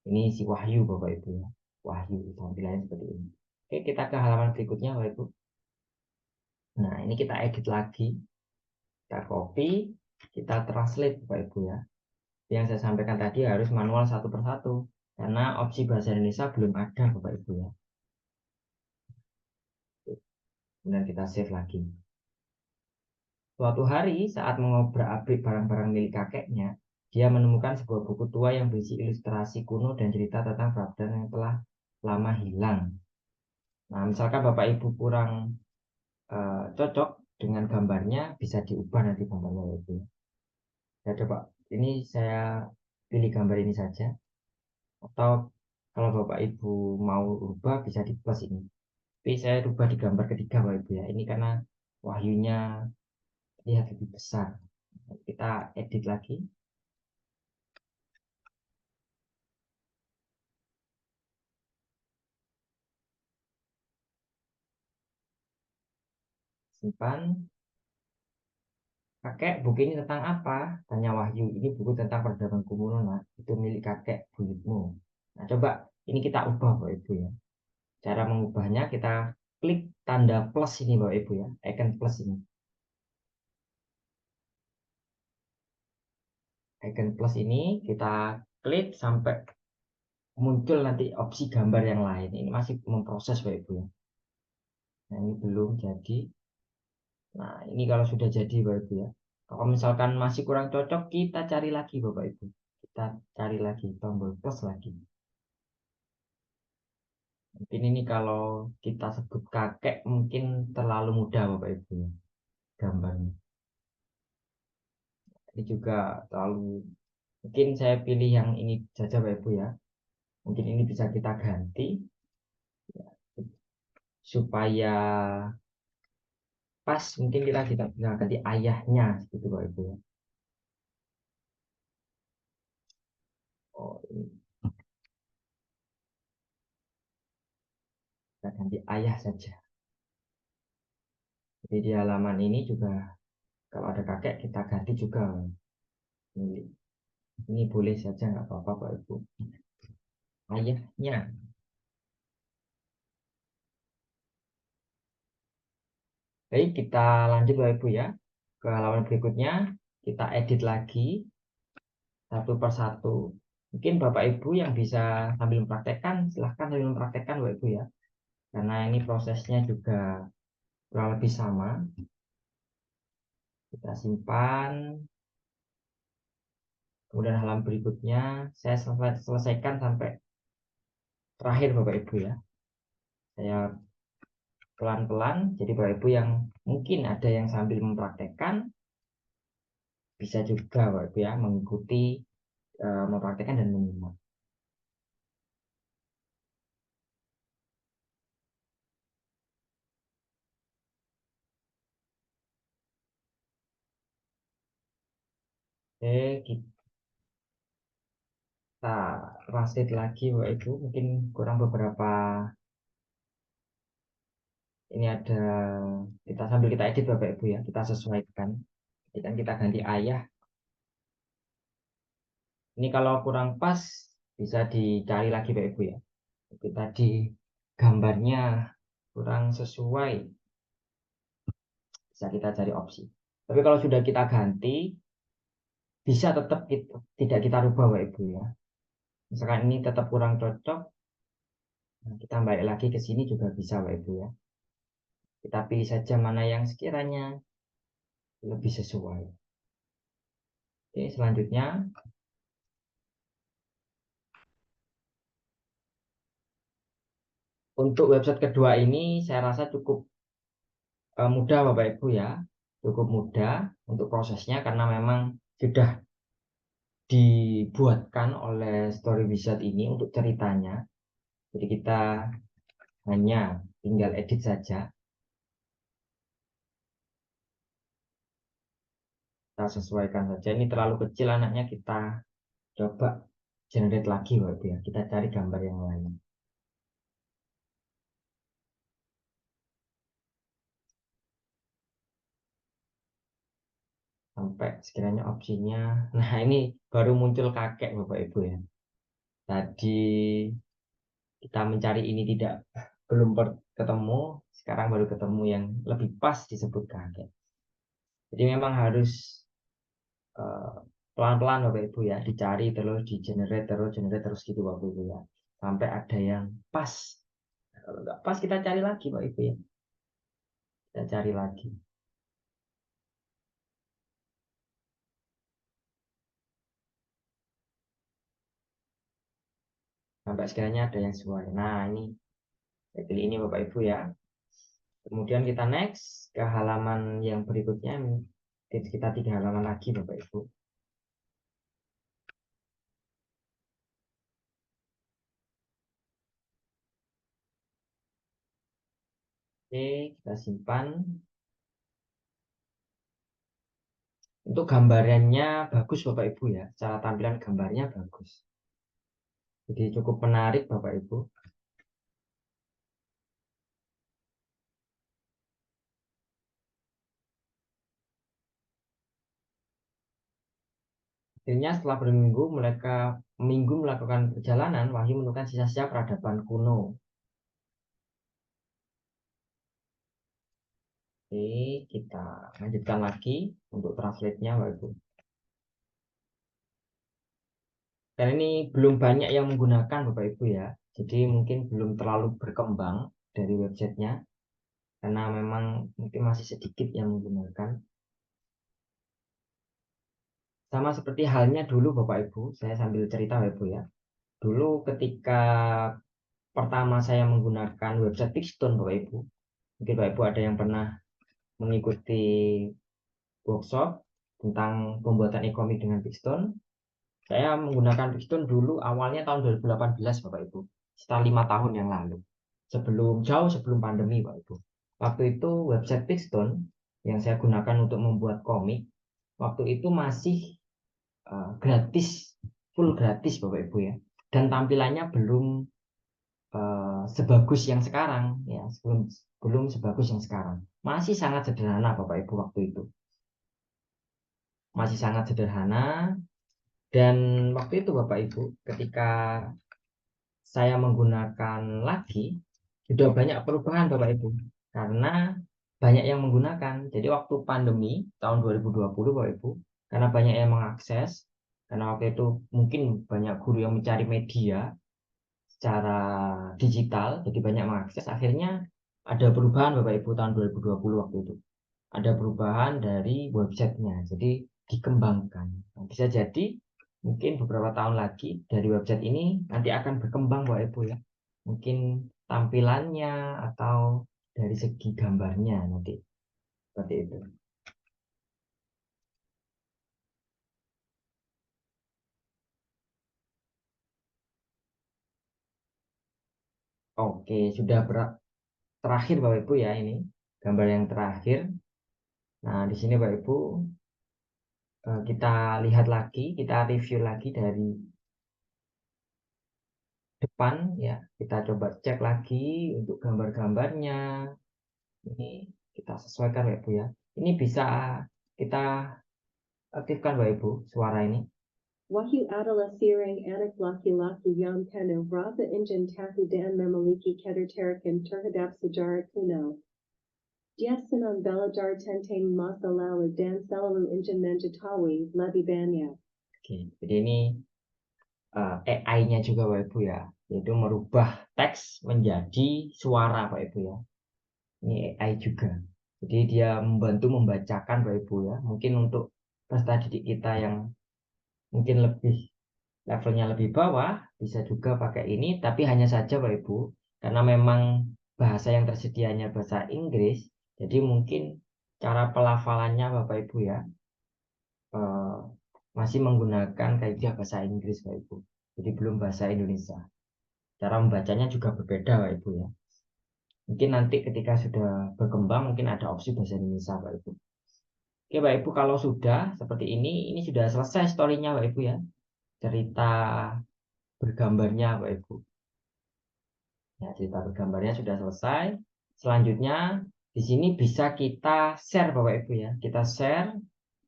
Ini si Wahyu Bapak Ibu ya. Wahyu tampilannya seperti ini. Oke, kita ke halaman berikutnya Bapak Ibu. Nah, ini kita edit lagi, kita copy, kita translate Bapak Ibu ya. Yang saya sampaikan tadi harus manual satu persatu karena opsi bahasa Indonesia belum ada Bapak Ibu ya. Kemudian kita save lagi. Suatu hari saat mengobrak-abrik barang-barang milik kakeknya, dia menemukan sebuah buku tua yang berisi ilustrasi kuno dan cerita tentang Prabdan yang telah lama hilang. Nah, misalkan Bapak Ibu kurang cocok dengan gambarnya, bisa diubah nanti gambarnya itu. Ya coba, ini saya pilih gambar ini saja. Atau kalau Bapak Ibu mau ubah, bisa di plus ini. Tapi saya ubah di gambar ketiga Bapak Ibu ya. Ini karena wahyunya lihat lebih besar. Kita edit lagi. Simpan. Kakek, buku ini tentang apa? Tanya Wahyu. Ini buku tentang peradaban Kumulo, nah. Itu milik kakek buyutmu. Nah, coba ini kita ubah, Bapak Ibu ya. Cara mengubahnya, kita klik tanda plus ini, Bapak Ibu ya. Icon plus ini. Icon plus ini kita klik sampai muncul nanti opsi gambar yang lain. Ini masih memproses, Bapak Ibu ya. Nah, ini belum jadi. Nah, ini kalau sudah jadi, Bapak Ibu ya. Kalau misalkan masih kurang cocok, kita cari lagi, Bapak Ibu. Kita cari lagi tombol plus lagi. Mungkin ini kalau kita sebut kakek mungkin terlalu mudah Bapak Ibu ya, gambarnya. Ini juga terlalu, mungkin saya pilih yang ini saja Bapak Ibu ya. Mungkin ini bisa kita ganti ya, supaya pas, mungkin kita bisa ganti ayahnya gitu Bapak Ibu ya. Oh, ini kita ganti ayah saja. Jadi di halaman ini juga kalau ada kakek kita ganti juga. Ini boleh saja nggak apa-apa Bapak Ibu. Ayahnya. Baik, kita lanjut Bapak Ibu ya. Ke halaman berikutnya, kita edit lagi satu persatu. Mungkin Bapak Ibu yang bisa sambil mempraktekkan, silahkan sambil mempraktekkan Bapak Ibu ya. Karena ini prosesnya juga kurang lebih sama. Kita simpan. Kemudian halaman berikutnya, saya selesaikan sampai terakhir Bapak Ibu ya. Saya pelan-pelan, jadi Bapak Ibu yang mungkin ada yang sambil mempraktekkan, bisa juga Bapak Ibu ya mengikuti, mempraktekkan dan menyimak. Oke, kita translate lagi Bapak Ibu, mungkin kurang beberapa, ini ada, kita sambil kita edit Bapak Ibu ya, kita sesuaikan. Jadi kan kita ganti ayah. Ini kalau kurang pas bisa dicari lagi Bapak Ibu ya. Itu tadi gambarnya kurang sesuai, bisa kita cari opsi. Tapi kalau sudah kita ganti, bisa tetap tidak kita rubah Bapak Ibu ya. Misalkan ini tetap kurang cocok, nah kita balik lagi ke sini juga bisa Bapak Ibu ya. Kita pilih saja mana yang sekiranya lebih sesuai. Oke, selanjutnya untuk website kedua ini saya rasa cukup mudah Bapak Ibu ya, cukup mudah untuk prosesnya karena memang sudah dibuatkan oleh Story Wizard ini untuk ceritanya. Jadi kita hanya tinggal edit saja. Kita sesuaikan saja. Ini terlalu kecil anaknya, kita coba generate lagi Bapak Ibu ya. Kita cari gambar yang lain. Sampai sekiranya opsinya. Nah, ini baru muncul kakek Bapak Ibu ya. Tadi kita mencari ini belum ketemu, sekarang baru ketemu yang lebih pas disebut kaget. Jadi memang harus pelan-pelan Bapak Ibu ya, dicari terus, di generate terus gitu Bapak Ibu ya, sampai ada yang pas. Kalau nggak pas kita cari lagi Bapak Ibu ya, kita cari lagi. Sampai sekiranya ada yang sesuai. Nah ini, saya pilih ini Bapak Ibu ya. Kemudian kita next ke halaman yang berikutnya, kita 3 halaman lagi Bapak Ibu. Oke, kita simpan. Untuk gambarannya bagus Bapak Ibu ya, cara tampilan gambarnya bagus. Jadi cukup menarik Bapak Ibu. Akhirnya setelah minggu melakukan perjalanan, Wahyu menemukan sisa-sisa peradaban kuno. Oke, kita lanjutkan lagi untuk translate-nya Bapak Ibu. Dan ini belum banyak yang menggunakan Bapak Ibu ya. Jadi mungkin belum terlalu berkembang dari websitenya, karena memang mungkin masih sedikit yang menggunakan. Sama seperti halnya dulu Bapak Ibu, saya sambil cerita Bapak Ibu ya. Dulu ketika pertama saya menggunakan website Pixton Bapak Ibu, mungkin Bapak Ibu ada yang pernah mengikuti workshop tentang pembuatan e-komik dengan Pixton. Saya menggunakan Pixton dulu awalnya tahun 2018 Bapak Ibu, setelah 5 tahun yang lalu, jauh sebelum pandemi Bapak Ibu. Waktu itu website Pixton yang saya gunakan untuk membuat komik, waktu itu masih gratis, full gratis Bapak Ibu ya, dan tampilannya belum sebagus yang sekarang ya, belum sebagus yang sekarang, masih sangat sederhana Bapak Ibu. Waktu itu masih sangat sederhana, dan waktu itu Bapak Ibu ketika saya menggunakan lagi, sudah banyak perubahan Bapak Ibu, karena banyak yang menggunakan. Jadi waktu pandemi tahun 2020 Bapak Ibu, karena banyak yang mengakses, karena waktu itu mungkin banyak guru yang mencari media secara digital, jadi banyak mengakses. Akhirnya ada perubahan Bapak Ibu tahun 2020 waktu itu. Ada perubahan dari websitenya, jadi dikembangkan. Nah, bisa jadi mungkin beberapa tahun lagi dari website ini nanti akan berkembang Bapak Ibu ya. Mungkin tampilannya atau dari segi gambarnya nanti seperti itu. Oke, sudah terakhir Bapak Ibu ya, ini gambar yang terakhir. Nah, di sini Bapak Ibu kita lihat lagi, kita review lagi dari depan ya. Kita coba cek lagi untuk gambar-gambarnya. Ini kita sesuaikan Bapak Ibu ya. Ini bisa kita aktifkan Bapak Ibu suara ini. Wahyu adalah seorang anak laki-laki yang penuh rasa ingin tahu dan memiliki ketertarikan terhadap sejarah kuno. Dia senang belajar tentang masa lalu dan selalu ingin mengetahui lebih banyak. Oke, jadi ini AI-nya juga Bapak Ibu ya, yaitu merubah teks menjadi suara Bapak Ibu ya. Ini AI juga. Jadi dia membantu membacakan Bapak Ibu ya. Mungkin untuk peserta didik kita yang mungkin levelnya lebih bawah bisa juga pakai ini, tapi hanya saja Bapak Ibu, karena memang bahasa yang tersedianya bahasa Inggris, jadi mungkin cara pelafalannya Bapak Ibu ya eh, masih menggunakan kaidah bahasa Inggris Bapak Ibu. Jadi belum bahasa Indonesia. Cara membacanya juga berbeda Bapak Ibu ya. Mungkin nanti ketika sudah berkembang mungkin ada opsi bahasa Indonesia Bapak Ibu. Oke Bapak Ibu, kalau sudah seperti ini sudah selesai story-nya Bapak Ibu ya. Cerita bergambarnya Bapak Ibu. Ya, cerita bergambarnya sudah selesai. Selanjutnya di sini bisa kita share Bapak Ibu ya. Kita share,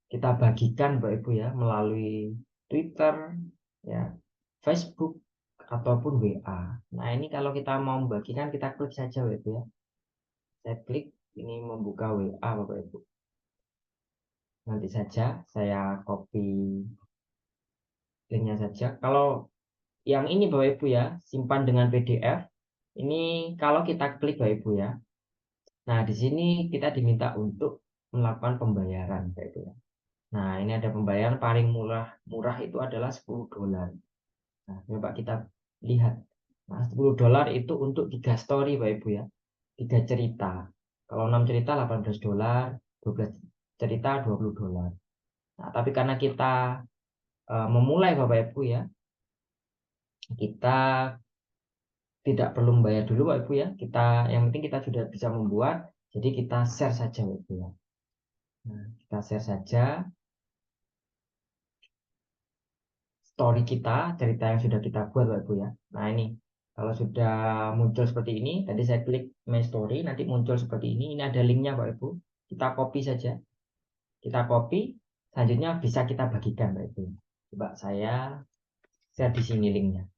kita bagikan Bapak Ibu ya melalui Twitter ya, Facebook ataupun WA. Nah, ini kalau kita mau membagikan kita klik saja Bapak Ibu ya. Saya klik ini membuka WA Bapak Ibu. Nanti saja saya copy linknya saja. Kalau yang ini Bapak Ibu ya, simpan dengan PDF. Ini kalau kita klik Bapak Ibu ya. Nah, di sini kita diminta untuk melakukan pembayaran Bapak Ibu ya. Nah, ini ada pembayaran paling murah itu adalah $10. Nah, coba kita lihat. Nah, $10 itu untuk 3 story Bapak Ibu ya. 3 cerita. Kalau 6 cerita $18, 12 cerita $20. Nah, tapi karena kita memulai Bapak Ibu ya, kita tidak perlu membayar dulu Bapak Ibu ya. Yang penting kita sudah bisa membuat, jadi kita share saja Bapak Ibu ya. Nah, kita share saja story kita, cerita yang sudah kita buat Bapak Ibu ya. Nah, ini kalau sudah muncul seperti ini, tadi saya klik my story, nanti muncul seperti ini. Ini ada linknya Bapak Ibu. Kita copy saja. Kita copy, selanjutnya bisa kita bagikan Bapak Ibu. Coba saya share di sini linknya.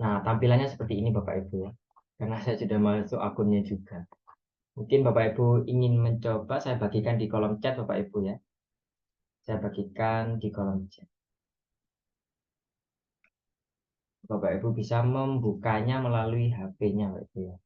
Nah, tampilannya seperti ini Bapak Ibu ya. Karena saya sudah masuk akunnya juga. Mungkin Bapak Ibu ingin mencoba, saya bagikan di kolom chat Bapak Ibu ya. Saya bagikan di kolom chat. Bapak Ibu bisa membukanya melalui HP-nya Bapak Ibu ya.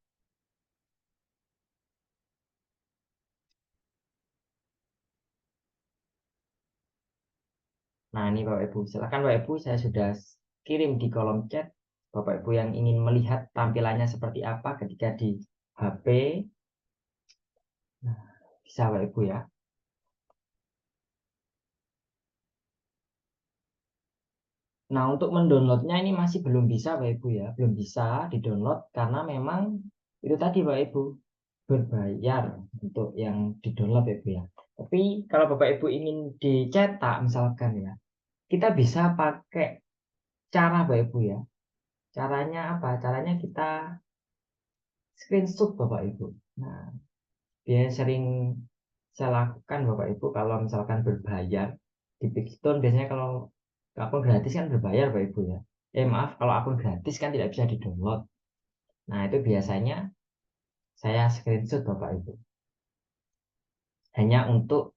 Nah, ini Bapak Ibu, silakan Bapak Ibu, saya sudah kirim di kolom chat. Bapak Ibu yang ingin melihat tampilannya seperti apa ketika di HP, nah, bisa Bapak Ibu ya. Nah, untuk mendownloadnya ini masih belum bisa Bapak Ibu ya, belum bisa di-download karena memang itu tadi Bapak Ibu berbayar untuk yang di-download Bapak Ibu ya. Tapi kalau Bapak Ibu ingin dicetak misalkan ya, kita bisa pakai cara Bapak Ibu ya. Caranya apa? Caranya kita screenshot Bapak Ibu. Nah, dia sering saya lakukan Bapak Ibu kalau misalkan berbayar di Bigstone, biasanya kalau akun gratis kan berbayar Bapak Ibu ya. Maaf, kalau akun gratis kan tidak bisa di-download. Nah, itu biasanya saya screenshot Bapak Ibu. Hanya untuk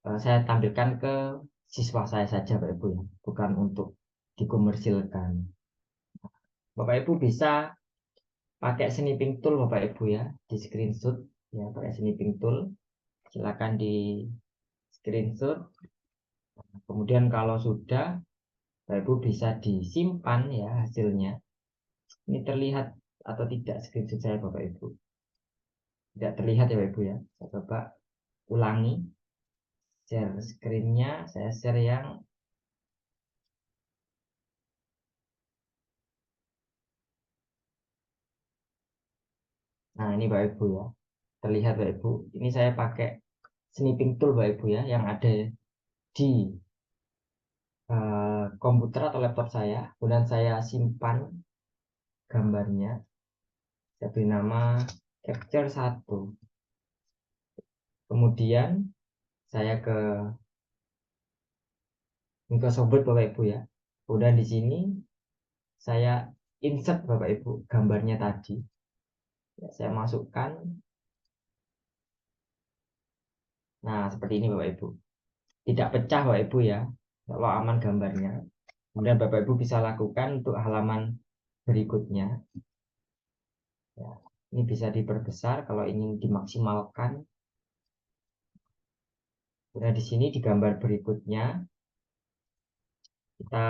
saya tampilkan ke siswa saya saja Bapak Ibu ya, bukan untuk dikomersilkan. Bapak Ibu bisa pakai snipping tool Bapak Ibu ya, di screenshot ya, pakai snipping tool. Silakan di screenshot. Kemudian kalau sudah, Bapak Ibu bisa disimpan ya hasilnya. Ini terlihat atau tidak screenshot saya Bapak Ibu? Tidak terlihat ya Bapak Ibu ya. Saya coba ulangi. Share screen-nya, saya share yang nah ini Bapak Ibu ya. Terlihat Bapak Ibu. Ini saya pakai snipping tool Bapak Ibu ya yang ada di komputer atau laptop saya. Kemudian saya simpan gambarnya. Saya beri nama capture 1. Kemudian saya ke Microsoft Word Bapak Ibu ya. Kemudian di sini saya insert Bapak Ibu gambarnya tadi. Ya, saya masukkan. Nah, seperti ini Bapak Ibu. Tidak pecah Bapak Ibu ya. Kalau aman gambarnya. Kemudian Bapak Ibu bisa lakukan untuk halaman berikutnya. Ya, ini bisa diperbesar kalau ingin dimaksimalkan. Kemudian di sini di gambar berikutnya kita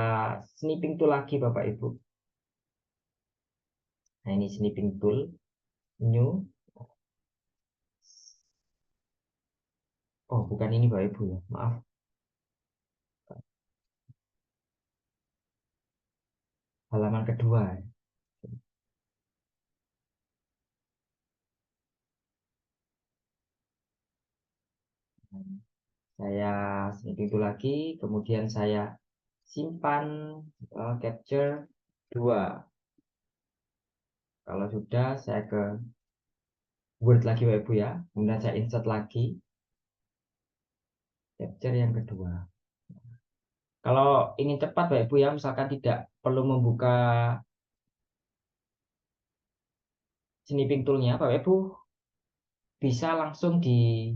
snipping tool lagi Bapak Ibu. Nah, ini snipping tool new. Oh, bukan ini Bapak Ibu ya. Maaf. Halaman kedua. Saya snipping tool lagi, kemudian saya simpan capture 2. Kalau sudah, saya ke Word lagi Bapak Ibu ya. Kemudian saya insert lagi capture yang kedua. Kalau ingin cepat Bapak Ibu ya, misalkan tidak perlu membuka snipping toolnya, Bapak Ibu bisa langsung di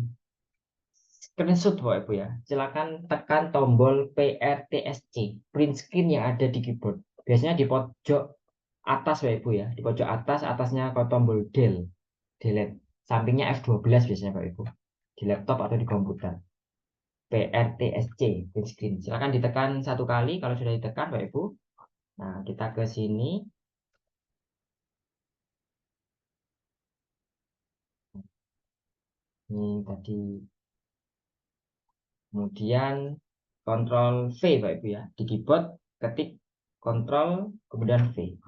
screenshot Bapak Ibu ya. Silakan tekan tombol PRTSC, print screen yang ada di keyboard. Biasanya di pojok atas Bapak Ibu ya, di pojok atas, atasnya ke tombol delete. Sampingnya F12 biasanya Bapak Ibu. Di laptop atau di komputer. PRTSC, print screen. Silakan ditekan satu kali kalau sudah ditekan Bapak Ibu. Nah, kita ke sini. Ini tadi. Kemudian Ctrl V Bapak Ibu ya. Di keyboard ketik Ctrl kemudian V.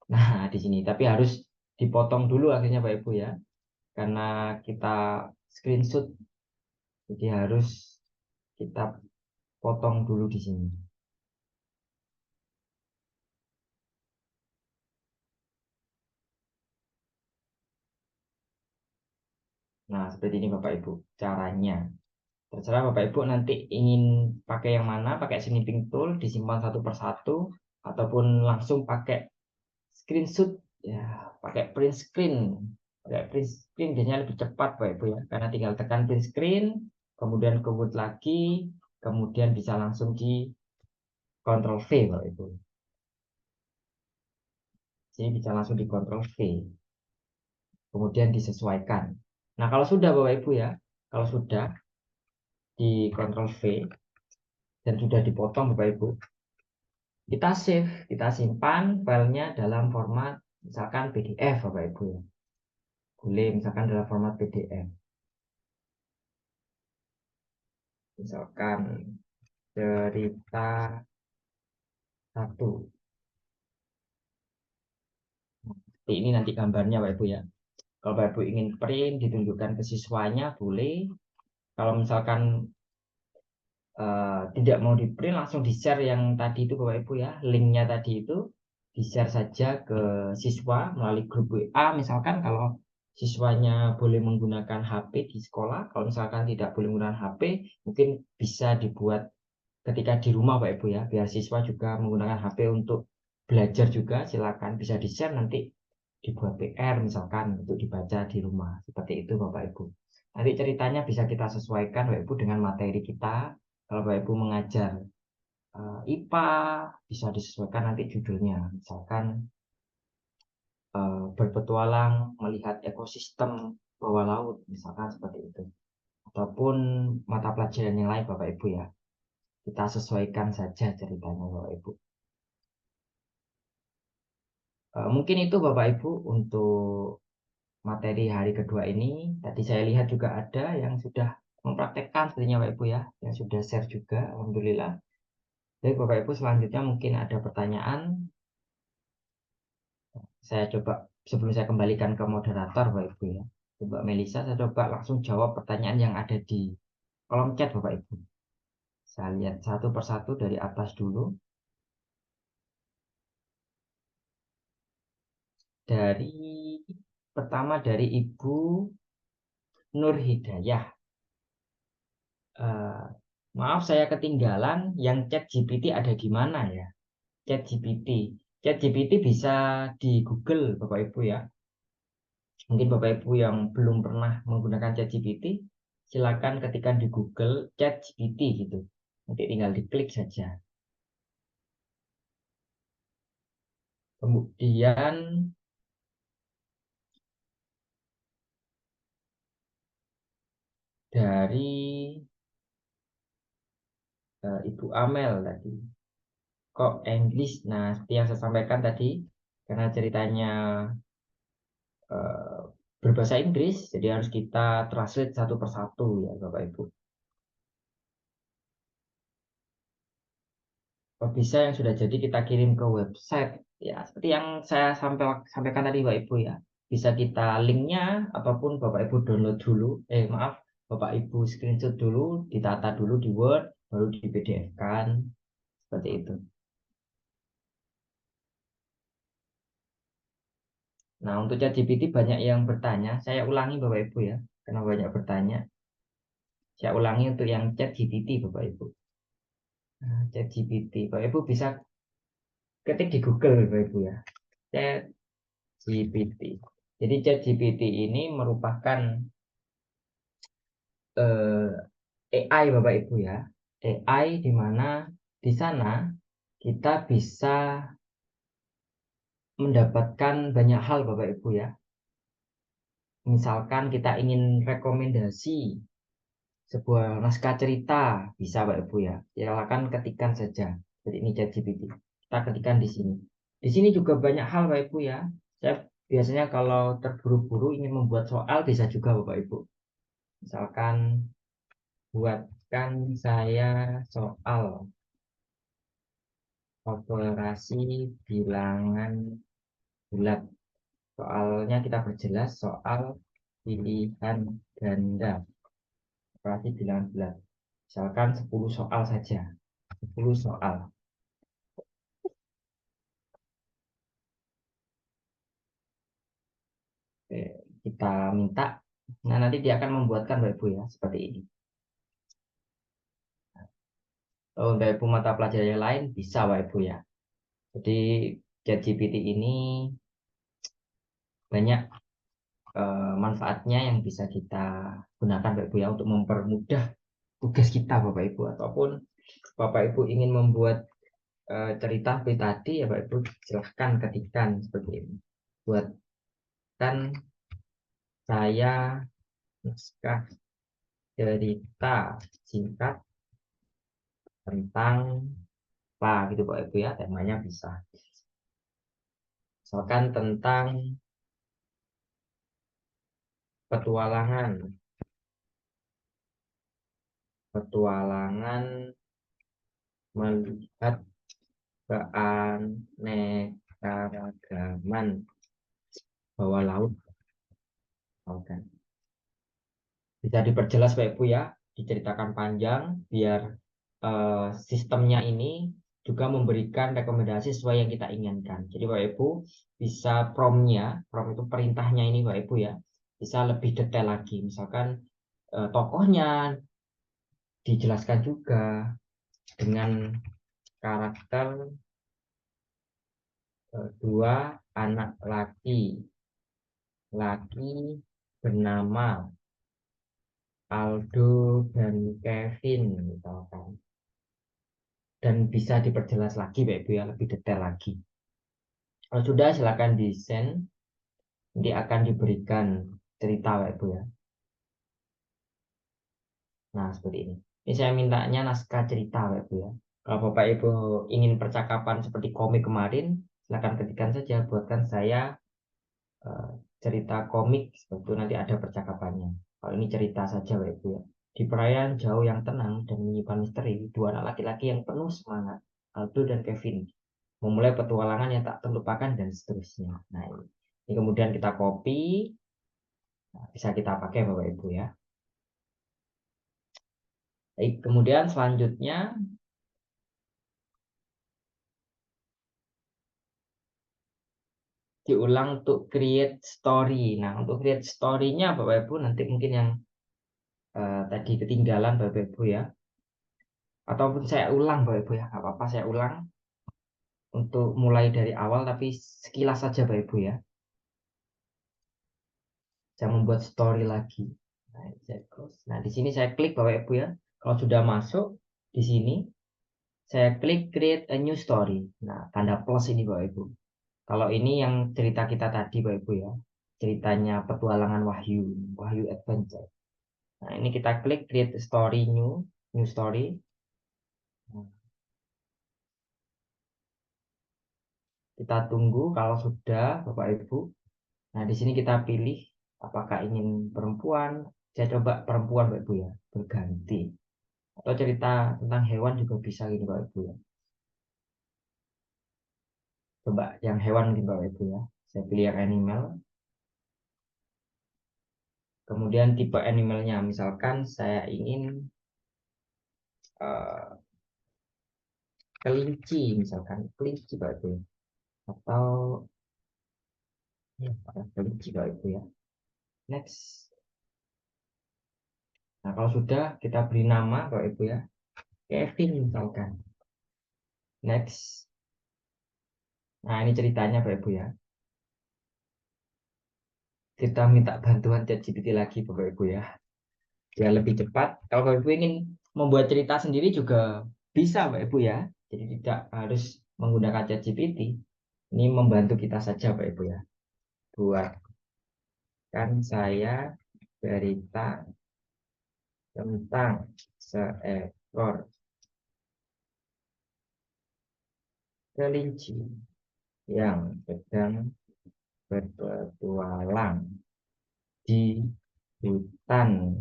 Nah, di sini tapi harus dipotong dulu akhirnya Bapak Ibu ya. Karena kita screenshot jadi harus kita potong dulu di sini. Nah, seperti ini Bapak Ibu caranya. Terserah Bapak Ibu nanti ingin pakai yang mana, pakai snipping tool disimpan satu persatu ataupun langsung pakai screenshot ya, pakai print screen. Pakai print screen biasanya lebih cepat Bapak Ibu ya, karena tinggal tekan print screen, kemudian ke Word lagi, kemudian bisa langsung di Ctrl V Bapak Ibu. Sini bisa langsung di Ctrl V. Kemudian disesuaikan. Nah, kalau sudah Bapak Ibu ya, kalau sudah di Ctrl V dan sudah dipotong Bapak Ibu, kita save, kita simpan filenya dalam format misalkan PDF Bapak Ibu ya. Boleh misalkan dalam format PDF. Misalkan cerita 1. Seperti ini nanti gambarnya Bapak Ibu ya. Kalau Bapak Ibu ingin print ditunjukkan ke siswanya boleh. Kalau misalkan tidak mau di print langsung di share yang tadi itu Bapak Ibu ya, linknya tadi itu di share saja ke siswa melalui grup WA misalkan. Kalau siswanya boleh menggunakan HP di sekolah, kalau misalkan tidak boleh menggunakan HP mungkin bisa dibuat ketika di rumah Bapak Ibu ya, biar siswa juga menggunakan HP untuk belajar juga. Silakan bisa di share, nanti dibuat PR misalkan untuk dibaca di rumah, seperti itu Bapak Ibu. Nanti ceritanya bisa kita sesuaikan Bapak Ibu dengan materi kita. Kalau Bapak Ibu mengajar IPA bisa disesuaikan nanti judulnya, misalkan berpetualang melihat ekosistem bawah laut misalkan seperti itu, ataupun mata pelajaran yang lain Bapak Ibu ya, kita sesuaikan saja ceritanya Bapak Ibu. Mungkin itu Bapak Ibu untuk materi hari kedua ini. Tadi saya lihat juga ada yang sudah mempraktekkan sepertinya Bapak Ibu ya, yang sudah share juga, alhamdulillah. Baik Bapak Ibu, selanjutnya mungkin ada pertanyaan. Saya coba sebelum saya kembalikan ke moderator Bapak Ibu ya, Mbak Melisa, saya coba langsung jawab pertanyaan yang ada di kolom chat Bapak Ibu. Saya lihat satu persatu dari atas dulu. Dari pertama dari Ibu Nur Hidayah. Maaf saya ketinggalan, yang chat GPT ada di mana ya? Chat GPT. Chat GPT bisa di Google Bapak Ibu ya. Mungkin Bapak Ibu yang belum pernah menggunakan chat GPT, silakan ketikkan di Google chat GPT gitu. Nanti tinggal diklik saja. Kemudian dari Ibu Amel tadi. Kok English? Nah, seperti yang saya sampaikan tadi, karena ceritanya eh, berbahasa Inggris, jadi harus kita translate satu persatu ya Bapak Ibu. Kalau bisa yang sudah jadi kita kirim ke website ya, seperti yang saya sampaikan tadi Bapak Ibu ya. Bisa kita linknya ataupun Bapak Ibu download dulu, maaf, Bapak Ibu screenshot dulu, ditata dulu di Word, baru di PDF kan, seperti itu. Nah, untuk ChatGPT banyak yang bertanya, saya ulangi Bapak Ibu ya, karena banyak bertanya. Saya ulangi untuk yang ChatGPT Bapak Ibu. Nah, ChatGPT, Bapak Ibu bisa ketik di Google Bapak Ibu ya. ChatGPT. Jadi ChatGPT ini merupakan AI Bapak Ibu ya. AI di mana di sana kita bisa mendapatkan banyak hal Bapak Ibu ya. Misalkan kita ingin rekomendasi sebuah naskah cerita, bisa Bapak Ibu ya. Silakan ketikkan saja. Jadi ini ChatGPT. Kita ketikkan di sini. Di sini juga banyak hal Bapak Ibu ya. Saya biasanya kalau terburu-buru ingin membuat soal bisa juga Bapak Ibu. Misalkan buatkan saya soal operasi bilangan bulat. Soalnya kita perjelas soal pilihan ganda. Operasi bilangan bulat. Misalkan 10 soal saja. 10 soal. Oke, kita minta. Nah, nanti dia akan membuatkan Bapak Ibu ya, seperti ini. Kalau Bapak Ibu mata pelajaran yang lain bisa Bapak Ibu ya. Jadi ChatGPT ini banyak manfaatnya yang bisa kita gunakan Bapak Ibu ya untuk mempermudah tugas kita Bapak Ibu, ataupun Bapak Ibu ingin membuat cerita seperti tadi ya Bapak Ibu silahkan ketikkan seperti ini. Buatkan saya naskah cerita singkat tentang apa gitu Bapak Ibu ya, temanya bisa. Misalkan tentang petualangan melihat keanekaragaman bawah laut. Misalkan bisa diperjelas Bapak Ibu ya, diceritakan panjang biar sistemnya ini juga memberikan rekomendasi sesuai yang kita inginkan. Jadi Bapak Ibu bisa prompt itu perintahnya ini Bapak Ibu ya, bisa lebih detail lagi. Misalkan tokohnya dijelaskan juga dengan karakter dua anak laki bernama Aldo dan Kevin misalkan. Dan bisa diperjelas lagi Bapak Ibu ya, lebih detail lagi. Kalau sudah silakan di send. Nanti akan diberikan cerita Bapak Ibu ya. Nah, seperti ini. Ini saya mintanya naskah cerita Bapak Ibu ya. Kalau Bapak Ibu ingin percakapan seperti komik kemarin, silakan ketikkan saja, buatkan saya cerita komik seperti itu, nanti ada percakapannya. Kalau ini cerita saja Bapak Ibu ya. Di perayaan jauh yang tenang dan menyimpan misteri, dua anak laki-laki yang penuh semangat, Aldo dan Kevin, memulai petualangan yang tak terlupakan dan seterusnya. Nah, ini kemudian kita copy, bisa kita pakai Bapak Ibu ya. Baik, kemudian selanjutnya diulang untuk create story. Nah, untuk create story-nya Bapak Ibu nanti mungkin yang tadi ketinggalan Bapak Ibu ya. Ataupun saya ulang Bapak Ibu ya, nggak apa-apa saya ulang untuk mulai dari awal tapi sekilas saja Bapak Ibu ya. Saya membuat story lagi. Nah, di sini saya klik Bapak Ibu ya. Kalau sudah masuk di sini, saya klik create a new story. Nah, tanda plus ini Bapak Ibu. Kalau ini yang cerita kita tadi Bapak Ibu ya. Ceritanya petualangan Wahyu Adventure. Nah, ini kita klik create a story new story. Nah, kita tunggu kalau sudah Bapak Ibu. Nah, di sini kita pilih apakah ingin perempuan. Saya coba perempuan Bapak Ibu ya, berganti. Atau cerita tentang hewan juga bisa gitu Bapak Ibu ya. Coba yang hewan gitu Bapak Ibu ya. Saya pilih yang animal. Kemudian tipe animalnya, misalkan saya ingin uh, kelinci, misalkan kelinci Bapak Ibu. Atau ya, kelinci Bapak Ibu ya. Next. Nah, kalau sudah kita beri nama Bapak Ibu ya. Kevin misalkan. Next. Nah, ini ceritanya Bapak Ibu ya. kita minta bantuan ChatGPT lagi Bapak Ibu ya. Biar lebih cepat. Kalau Bapak Ibu ingin membuat cerita sendiri juga bisa Bapak Ibu ya. Jadi tidak harus menggunakan ChatGPT. Ini membantu kita saja Bapak Ibu ya. Buatkan saya cerita tentang seekor kelinci yang sedang berpetualang di hutan.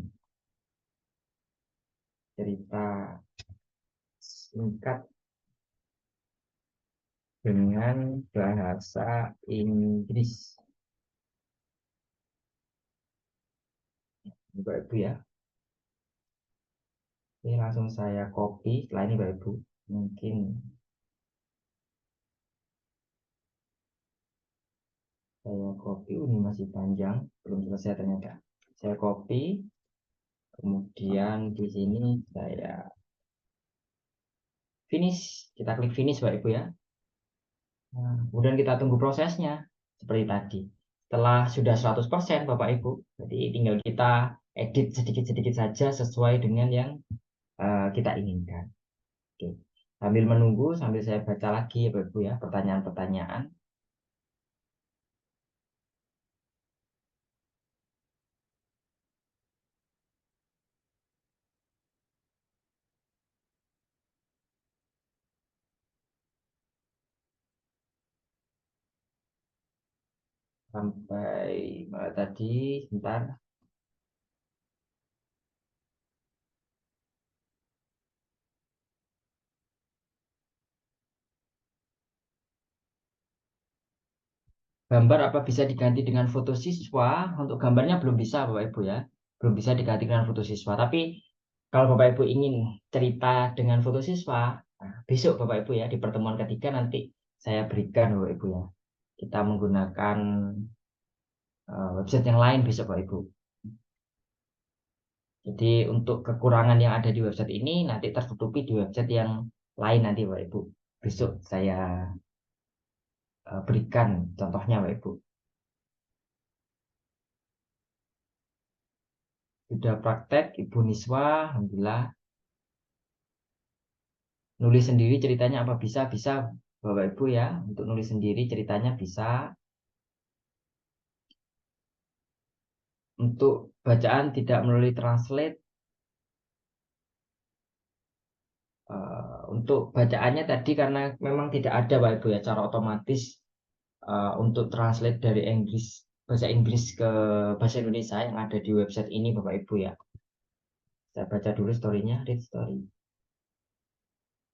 Cerita singkat dengan bahasa Inggris. Bapak Ibu ya. Ini langsung saya copy. Setelah ini Bapak Ibu mungkin saya copy. Ini masih panjang, belum selesai ternyata. Saya copy, kemudian di sini saya finish. Kita klik finish Bapak Ibu ya. Nah, kemudian kita tunggu prosesnya seperti tadi. Setelah sudah 100% Bapak Ibu, jadi tinggal kita edit sedikit-sedikit saja sesuai dengan yang kita inginkan. Oke. Sambil menunggu, sambil saya baca lagi ya Bapak Ibu ya, pertanyaan-pertanyaan. Sampai tadi, sebentar. Gambar apa bisa diganti dengan foto siswa? Untuk gambarnya belum bisa Bapak Ibu ya. Belum bisa diganti dengan foto siswa. Tapi kalau Bapak Ibu ingin cerita dengan foto siswa, nah, besok Bapak Ibu ya di pertemuan ketiga nanti saya berikan Bapak Ibu ya. Kita menggunakan website yang lain besok Bapak Ibu. Jadi untuk kekurangan yang ada di website ini nanti tertutupi di website yang lain nanti Bapak Ibu. Besok saya berikan contohnya Bapak Ibu. Sudah praktek Ibu Niswa, alhamdulillah. Nulis sendiri ceritanya apa bisa Bapak Ibu ya. Untuk nulis sendiri ceritanya bisa. Untuk bacaan tidak melalui translate. Untuk bacaannya tadi karena memang tidak ada Bapak Ibu ya cara otomatis untuk translate dari bahasa Inggris ke bahasa Indonesia yang ada di website ini Bapak Ibu ya. Saya baca dulu story-nya, read story.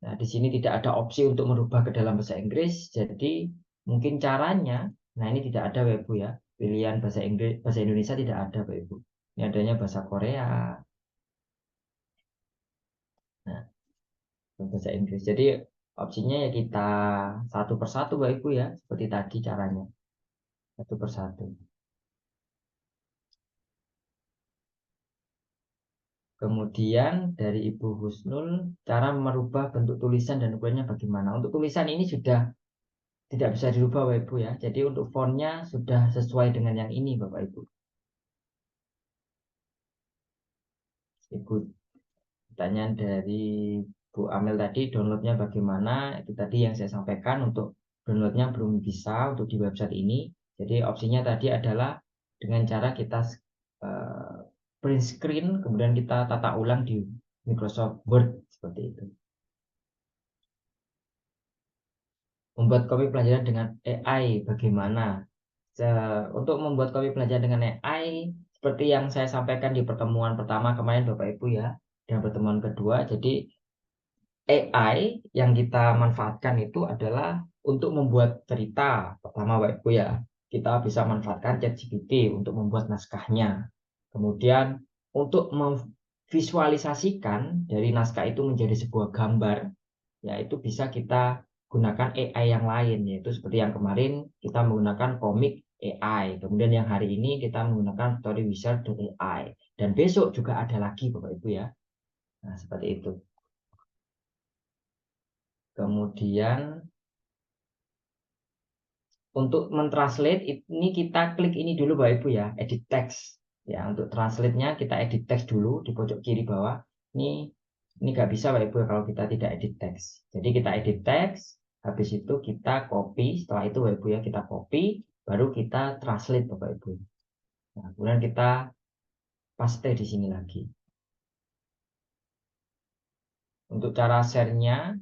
Nah, di sini tidak ada opsi untuk merubah ke dalam bahasa Inggris. Jadi mungkin caranya, nah ini tidak ada Bapak Ibu ya. Pilihan bahasa Inggris, bahasa Indonesia tidak ada Bapak Ibu. Ini adanya bahasa Korea. Nah, bahasa Inggris. Jadi opsinya ya kita satu persatu Bapak Ibu ya, seperti tadi caranya. Satu persatu. Kemudian dari Ibu Husnul, cara merubah bentuk tulisan dan ukurannya bagaimana? Untuk tulisan ini sudah tidak bisa dirubah Bapak Ibu ya. Jadi untuk fontnya sudah sesuai dengan yang ini Bapak Ibu. Ibu pertanyaan dari Bu Amel tadi, downloadnya bagaimana? Itu tadi yang saya sampaikan, untuk downloadnya belum bisa untuk di website ini. Jadi opsinya tadi adalah dengan cara kita print screen, kemudian kita tata ulang di Microsoft Word seperti itu. Membuat kopi pelajaran dengan AI bagaimana? Untuk membuat kopi pelajaran dengan AI, seperti yang saya sampaikan di pertemuan pertama kemarin Bapak Ibu ya, dan pertemuan kedua, jadi AI yang kita manfaatkan itu adalah untuk membuat cerita. Pertama Bapak Ibu ya, kita bisa manfaatkan ChatGPT untuk membuat naskahnya. Kemudian untuk memvisualisasikan dari naskah itu menjadi sebuah gambar, yaitu bisa kita gunakan AI yang lain, yaitu seperti yang kemarin kita menggunakan komik AI, kemudian yang hari ini kita menggunakan Story Wizard AI, dan besok juga ada lagi Bapak Ibu ya. Nah, seperti itu. Kemudian untuk mentranslate ini kita klik ini dulu Bapak Ibu ya, edit text. Ya, untuk translate-nya kita edit text dulu di pojok kiri bawah. Ini nggak bisa Bapak Ibu kalau kita tidak edit text. Jadi kita edit text, habis itu kita copy, setelah itu Bapak Ibu ya kita copy, baru kita translate Bapak Ibu. Nah, kemudian kita paste di sini lagi. Untuk cara share-nya,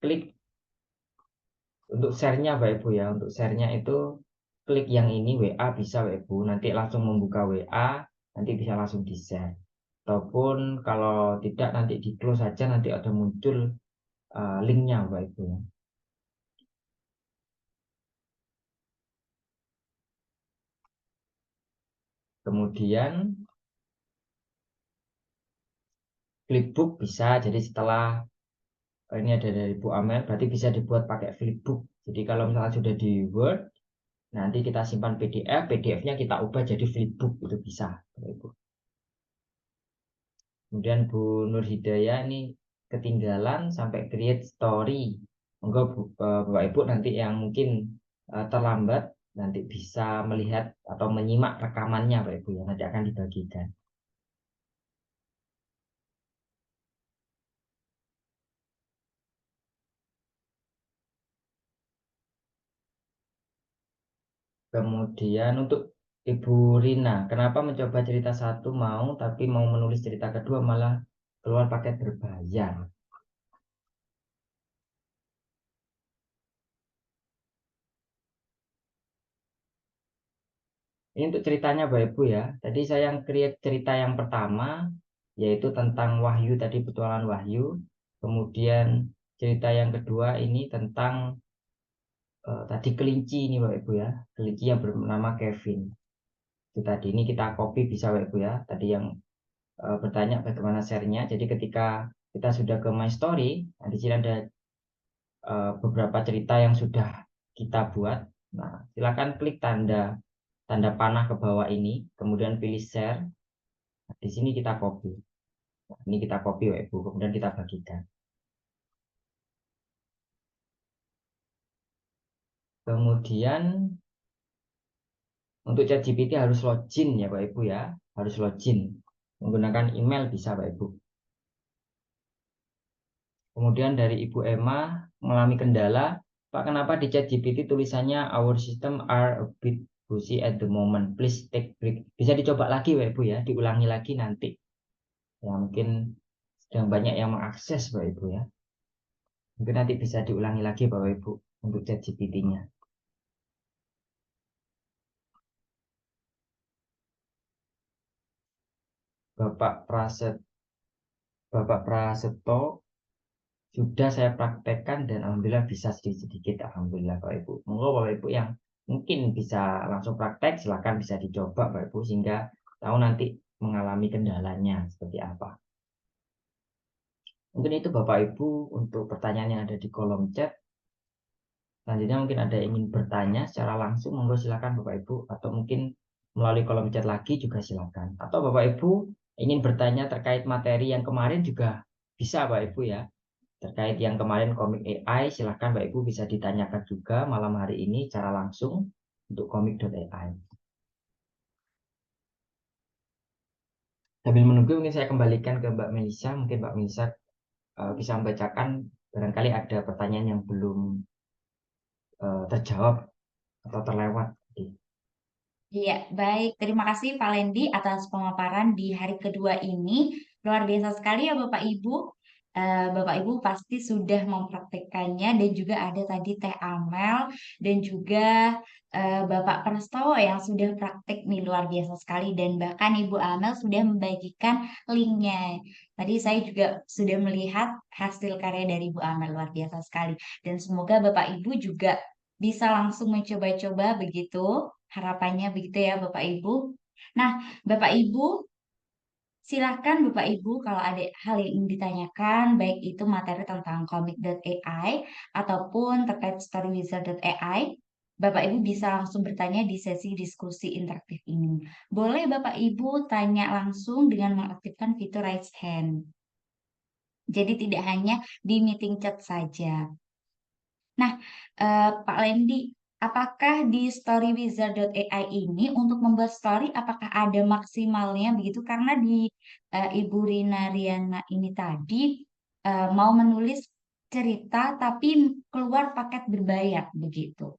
klik untuk share-nya Bapak Ibu ya, untuk share-nya itu klik yang ini WA bisa Bapak Ibu, nanti langsung membuka WA, nanti bisa langsung di share. Ataupun kalau tidak nanti di close saja, nanti ada muncul linknya Bapak Ibu ya. Kemudian flipbook bisa, jadi setelah ini ada dari Bu Amel, berarti bisa dibuat pakai flipbook. Jadi kalau misalnya sudah di Word, nanti kita simpan PDF, PDF-nya kita ubah jadi flipbook, itu bisa Bapak Ibu. Kemudian Bu Nur Hidayah ini ketinggalan sampai create story. Monggo Bapak Ibu nanti yang mungkin terlambat nanti bisa melihat atau menyimak rekamannya Bapak Ibu ya, nanti akan dibagikan. Kemudian untuk Ibu Rina, kenapa mencoba cerita satu mau tapi mau menulis cerita kedua malah keluar paket berbayar? Ini untuk ceritanya Bapak Ibu ya. Tadi saya yang create cerita yang pertama yaitu tentang Wahyu tadi, petualangan Wahyu. Kemudian cerita yang kedua ini tentang tadi kelinci ini Bapak Ibu ya. Kelinci yang bernama Kevin. Itu tadi ini kita copy bisa Bapak Ibu ya. Tadi yang bertanya bagaimana share-nya. Jadi ketika kita sudah ke My Story, nah di sini ada beberapa cerita yang sudah kita buat. Nah, silakan klik tanda panah ke bawah ini, kemudian pilih share. Nah, di sini kita copy. Nah, ini kita copy Bapak Ibu, kemudian kita bagikan. Kemudian untuk ChatGPT harus login ya Pak Ibu ya, harus login. Menggunakan email bisa Pak Ibu. Kemudian dari Ibu Emma mengalami kendala, Pak kenapa di ChatGPT tulisannya our system are a bit busy at the moment, please take break. Bisa dicoba lagi Pak Ibu ya, diulangi lagi nanti. Ya mungkin sedang banyak yang mengakses Pak Ibu ya. Mungkin nanti bisa diulangi lagi Bapak Ibu untuk ChatGPT-nya. Bapak Prasetto sudah saya praktekkan dan alhamdulillah bisa sedikit-sedikit, alhamdulillah Bapak Ibu. Monggo Bapak Ibu yang mungkin bisa langsung praktek, silakan bisa dicoba Bapak Ibu sehingga tahu nanti mengalami kendalanya seperti apa. Mungkin itu Bapak Ibu untuk pertanyaan yang ada di kolom chat. Selanjutnya mungkin ada yang ingin bertanya secara langsung, monggo silakan Bapak Ibu, atau mungkin melalui kolom chat lagi juga silakan. Atau Bapak Ibu ingin bertanya terkait materi yang kemarin juga bisa Bapak Ibu ya. Terkait yang kemarin komik AI, silahkan Bapak Ibu bisa ditanyakan juga malam hari ini secara langsung untuk komik.ai. Sambil menunggu mungkin saya kembalikan ke Mbak Melisa, mungkin Mbak Melisa bisa membacakan barangkali ada pertanyaan yang belum terjawab atau terlewat. Iya, baik. Terima kasih Pak Lendi atas pemaparan di hari kedua ini. Luar biasa sekali ya Bapak Ibu. Bapak Ibu pasti sudah mempraktekannya dan juga ada tadi Teh Amel dan juga Bapak Prastowo yang sudah praktek nih luar biasa sekali dan bahkan Ibu Amel sudah membagikan linknya. Tadi saya juga sudah melihat hasil karya dari Ibu Amel luar biasa sekali dan semoga Bapak Ibu juga bisa langsung mencoba-coba begitu. Harapannya begitu ya Bapak Ibu. Nah, Bapak Ibu, silakan Bapak Ibu kalau ada hal yang ingin ditanyakan, baik itu materi tentang komik.ai ataupun terkait storywizard.ai, Bapak Ibu bisa langsung bertanya di sesi diskusi interaktif ini. Boleh Bapak Ibu tanya langsung dengan mengaktifkan fitur raise hand. Jadi tidak hanya di meeting chat saja. Nah, Pak Lendi, apakah di storywizard.ai ini untuk membuat story apakah ada maksimalnya begitu? Karena di Ibu Rina Riana ini tadi mau menulis cerita tapi keluar paket berbayar begitu.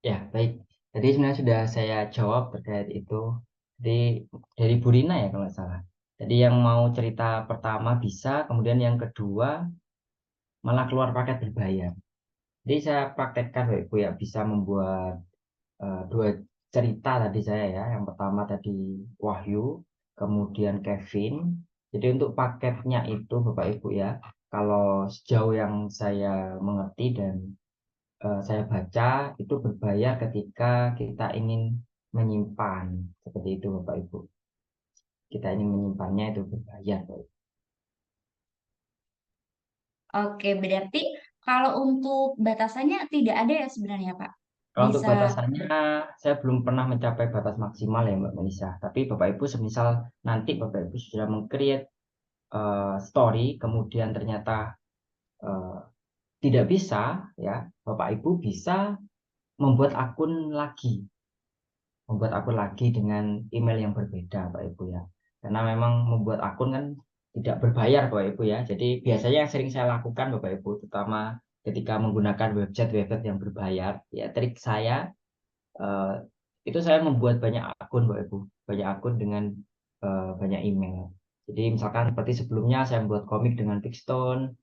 Ya, baik. Jadi sebenarnya sudah saya jawab terkait itu. Jadi dari Bu Rina ya kalau nggak salah. Jadi yang mau cerita pertama bisa, kemudian yang kedua malah keluar paket berbayar. Jadi saya praktekkan Bapak Ibu ya bisa membuat dua cerita tadi saya ya. Yang pertama tadi Wahyu, kemudian Kevin. Jadi untuk paketnya itu Bapak Ibu ya, kalau sejauh yang saya mengerti dan saya baca itu berbayar ketika kita ingin menyimpan seperti itu Bapak Ibu. Kita ingin menyimpannya itu berbayar Bapak Ibu. Oke, berarti kalau untuk batasannya tidak ada ya sebenarnya, Pak? Kalau untuk Bisa. batasannya, saya belum pernah mencapai batas maksimal ya Mbak Melisa. Tapi Bapak Ibu semisal nanti Bapak Ibu sudah meng-create story, kemudian ternyata eh, tidak bisa, ya Bapak Ibu bisa membuat akun lagi, dengan email yang berbeda Pak Ibu ya. Karena memang membuat akun kan tidak berbayar Bapak Ibu ya. Jadi biasanya yang sering saya lakukan Bapak Ibu, terutama ketika menggunakan website yang berbayar, ya trik saya eh, itu saya membuat banyak akun Bapak Ibu, banyak akun dengan banyak email. Jadi misalkan seperti sebelumnya saya membuat komik dengan Pixton,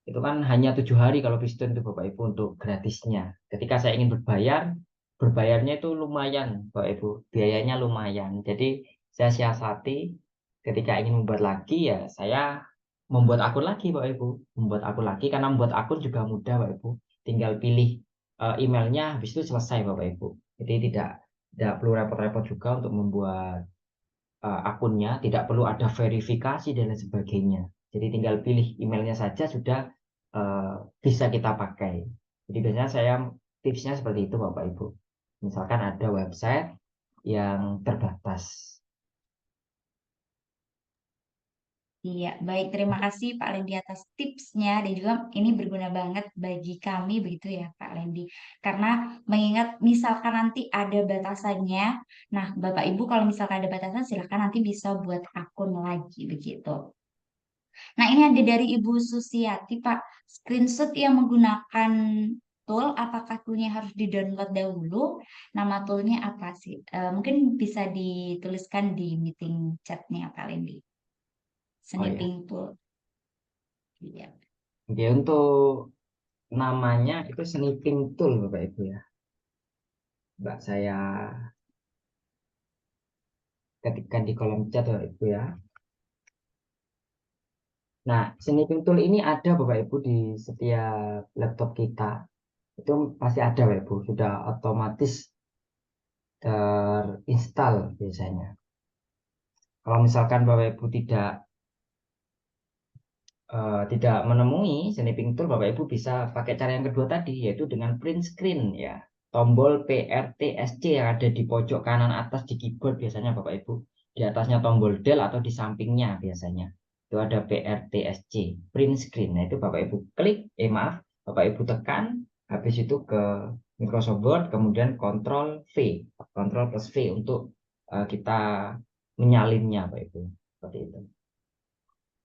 itu kan hanya 7 hari kalau Piston itu Bapak Ibu untuk gratisnya. Ketika saya ingin berbayar, berbayarnya itu lumayan Bapak Ibu, biayanya lumayan. Jadi saya siasati ketika ingin membuat lagi ya saya membuat akun lagi Bapak Ibu, membuat akun lagi karena membuat akun juga mudah Bapak Ibu. Tinggal pilih emailnya, habis itu selesai Bapak Ibu. Jadi tidak perlu repot-repot juga untuk membuat akunnya, tidak perlu ada verifikasi dan lain sebagainya. Jadi tinggal pilih emailnya saja sudah eh, bisa kita pakai. Jadi biasanya saya tipsnya seperti itu Bapak Ibu. Misalkan ada website yang terbatas. Iya, baik. Terima kasih Pak Lendi atas tipsnya dan juga ini berguna banget bagi kami begitu ya Pak Lendi. Karena mengingat misalkan nanti ada batasannya, nah Bapak Ibu kalau misalkan ada batasan silahkan nanti bisa buat akun lagi begitu. Nah ini ada dari Ibu Susiati Pak, screenshot yang menggunakan tool, apakah toolnya harus di-download dahulu? Nama toolnya apa sih? Mungkin bisa dituliskan di meeting chatnya Pak Lendi. Oh ya. Snipping tool. Iya. Oke, untuk namanya itu snipping tool Bapak Ibu ya. Mbak saya ketikkan di kolom chat Bapak Ibu ya. Nah, snipping tool ini ada Bapak Ibu di setiap laptop kita. Itu pasti ada Bapak Ibu, sudah otomatis terinstall biasanya. Kalau misalkan Bapak Ibu tidak menemui snipping tool, Bapak Ibu bisa pakai cara yang kedua tadi, yaitu dengan print screen ya. Tombol PRTSC yang ada di pojok kanan atas di keyboard biasanya Bapak Ibu. Di atasnya tombol Del atau di sampingnya biasanya. Itu ada PRTSC, print screen. Nah, itu Bapak Ibu klik, Bapak Ibu tekan, habis itu ke Microsoft Word, kemudian Ctrl plus V untuk kita menyalinnya Bapak Ibu. Seperti itu.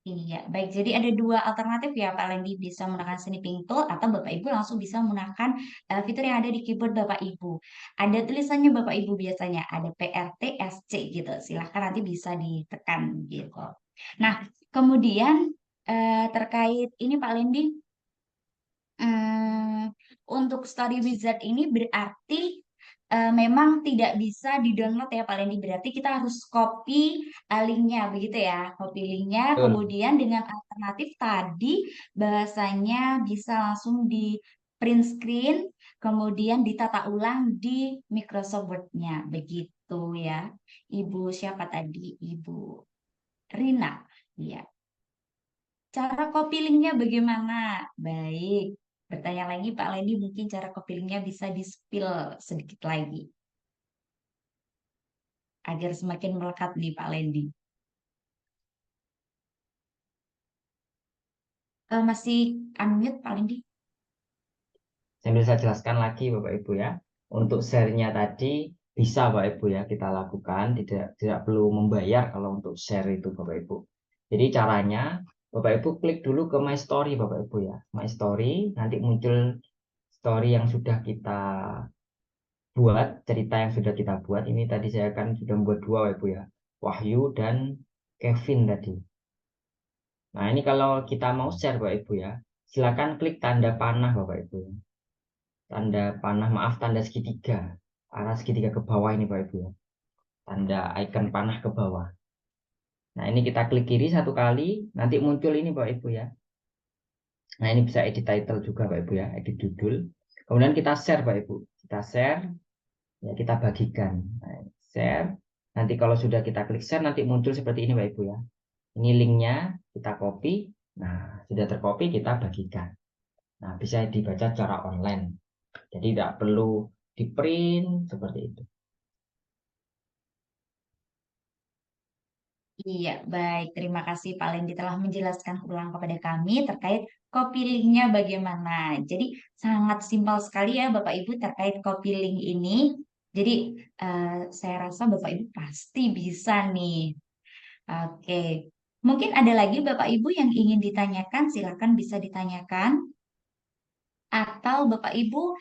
Iya, baik. Jadi ada dua alternatif ya, Pak Lendi bisa menggunakan snipping tool atau Bapak Ibu langsung bisa menggunakan fitur yang ada di keyboard Bapak Ibu. Ada tulisannya Bapak Ibu biasanya, ada PRTSC gitu. Silahkan nanti bisa ditekan gitu. Nah, kemudian terkait ini Pak Lendi, untuk Story Wizard ini berarti memang tidak bisa di-download ya Pak Lendi. Berarti kita harus copy linknya begitu ya. Copy linknya, Betul. kemudian dengan alternatif tadi bahasanya bisa langsung di print screen, kemudian ditata ulang di Microsoft Word-nya. Begitu ya. Ibu siapa tadi? Ibu Rina. Iya. Cara copy linknya bagaimana? Baik. Bertanya lagi Pak Lendi, mungkin cara copy linknya bisa di-spill sedikit lagi agar semakin melekat nih Pak Lendi. Masih unmute Pak Lendi? Sambil saya jelaskan lagi Bapak Ibu ya. Untuk share-nya tadi bisa Bapak Ibu ya kita lakukan, tidak perlu membayar kalau untuk share itu Bapak Ibu. Jadi caranya Bapak Ibu klik dulu ke My Story Bapak Ibu ya. My Story, nanti muncul story yang sudah kita buat, cerita yang sudah kita buat. Ini tadi saya kan sudah membuat 2 Bapak Ibu ya. Wahyu dan Kevin tadi. Nah, ini kalau kita mau share Bapak Ibu ya, silakan klik tanda panah Bapak Ibu. Tanda panah, maaf, tanda segitiga. Arah segitiga ke bawah ini Bapak Ibu ya. Tanda icon panah ke bawah. Nah, ini kita klik kiri 1 kali, nanti muncul ini Bapak Ibu ya. Nah, ini bisa edit title juga Bapak Ibu ya, edit judul. Kemudian kita share Bapak Ibu. Kita share, ya kita bagikan. Nah, share. Nanti kalau sudah kita klik share, nanti muncul seperti ini Bapak Ibu ya. Ini linknya, kita copy. Nah, sudah tercopy, kita bagikan. Nah, bisa dibaca secara online. Jadi tidak perlu di print seperti itu. Iya, baik. Terima kasih Pak Lendi telah menjelaskan ulang kepada kami terkait copy link-nya bagaimana. Jadi sangat simpel sekali ya Bapak Ibu terkait copy link ini. Jadi saya rasa Bapak Ibu pasti bisa nih. Oke. Mungkin ada lagi Bapak Ibu yang ingin ditanyakan, silakan bisa ditanyakan. Atau Bapak Ibu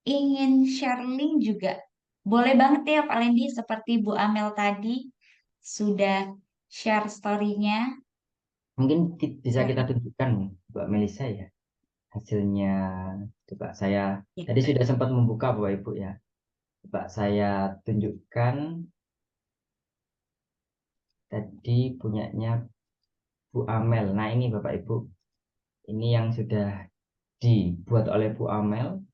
ingin share link juga. Boleh banget ya Pak Lendi, seperti Bu Amel tadi sudah share story-nya. Mungkin bisa kita Silakan. tunjukkan Mbak Melisa ya. Hasilnya coba saya Ya. tadi sudah sempat membuka Bapak Ibu ya. Coba saya tunjukkan tadi punyanya Bu Amel. Nah, ini Bapak Ibu. Ini yang sudah dibuat oleh Bu Amel.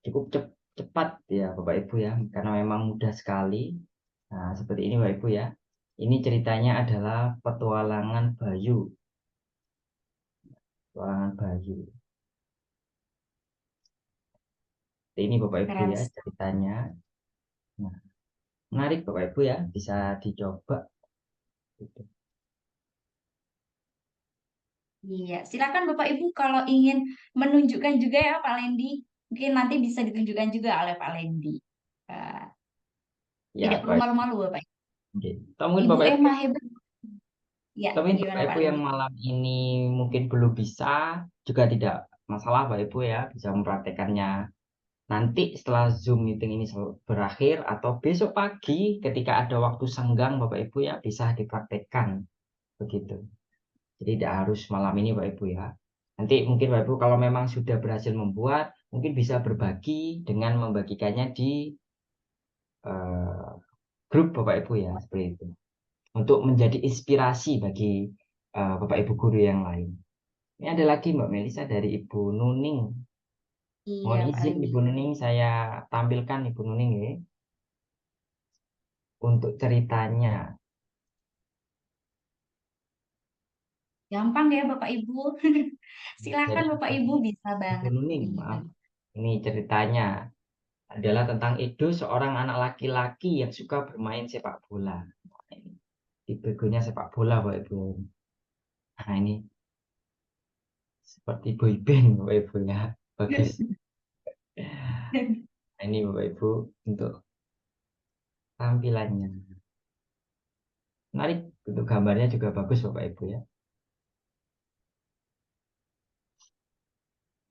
Cukup cepat ya Bapak Ibu ya, karena memang mudah sekali. Nah, seperti ini Bapak Ibu ya. Ini ceritanya adalah petualangan Bayu. Petualangan Bayu. Ini Bapak Ibu Keren. ya ceritanya. Nah, menarik Bapak Ibu ya, bisa dicoba. Gitu. Iya, silakan Bapak Ibu kalau ingin menunjukkan juga ya Pak Lendi. Mungkin nanti bisa ditunjukkan juga oleh Pak Lendi. Eh, Tidak Ya, perlu Bapak. malu-malu Bapak Ibu. Oke. Atau mungkin Ibu Bapak Ibu, Emma hebat. Ya, mungkin Bapak gimana Pak Ibu yang Lendi? malam ini mungkin belum bisa, juga tidak masalah Bapak Ibu ya, bisa mempraktekannya nanti setelah Zoom meeting ini berakhir atau besok pagi ketika ada waktu senggang Bapak Ibu ya bisa dipraktekkan begitu. Jadi tidak harus malam ini Bapak Ibu ya. Nanti mungkin Bapak Ibu kalau memang sudah berhasil membuat, mungkin bisa berbagi dengan membagikannya di eh, grup Bapak Ibu ya seperti itu. Untuk menjadi inspirasi bagi Bapak Ibu guru yang lain. Ini ada lagi Mbak Melisa dari Ibu Nuning. Iya Mohon Pak izin Lendi. Ibu Nuning saya tampilkan Ibu Nuning ya untuk ceritanya. Gampang ya Bapak Ibu. Jadi Silakan Bapak Ibu bisa Ibu banget. Nuning, Iya. maaf. Ini ceritanya adalah tentang Edo, seorang anak laki-laki yang suka bermain sepak bola. Di begonya sepak bola Bapak Ibu. Nah, ini seperti boyband Bapak Ibu ya. Bagus. Nah, ini Bapak Ibu untuk tampilannya. Menarik, untuk gambarnya juga bagus Bapak Ibu ya.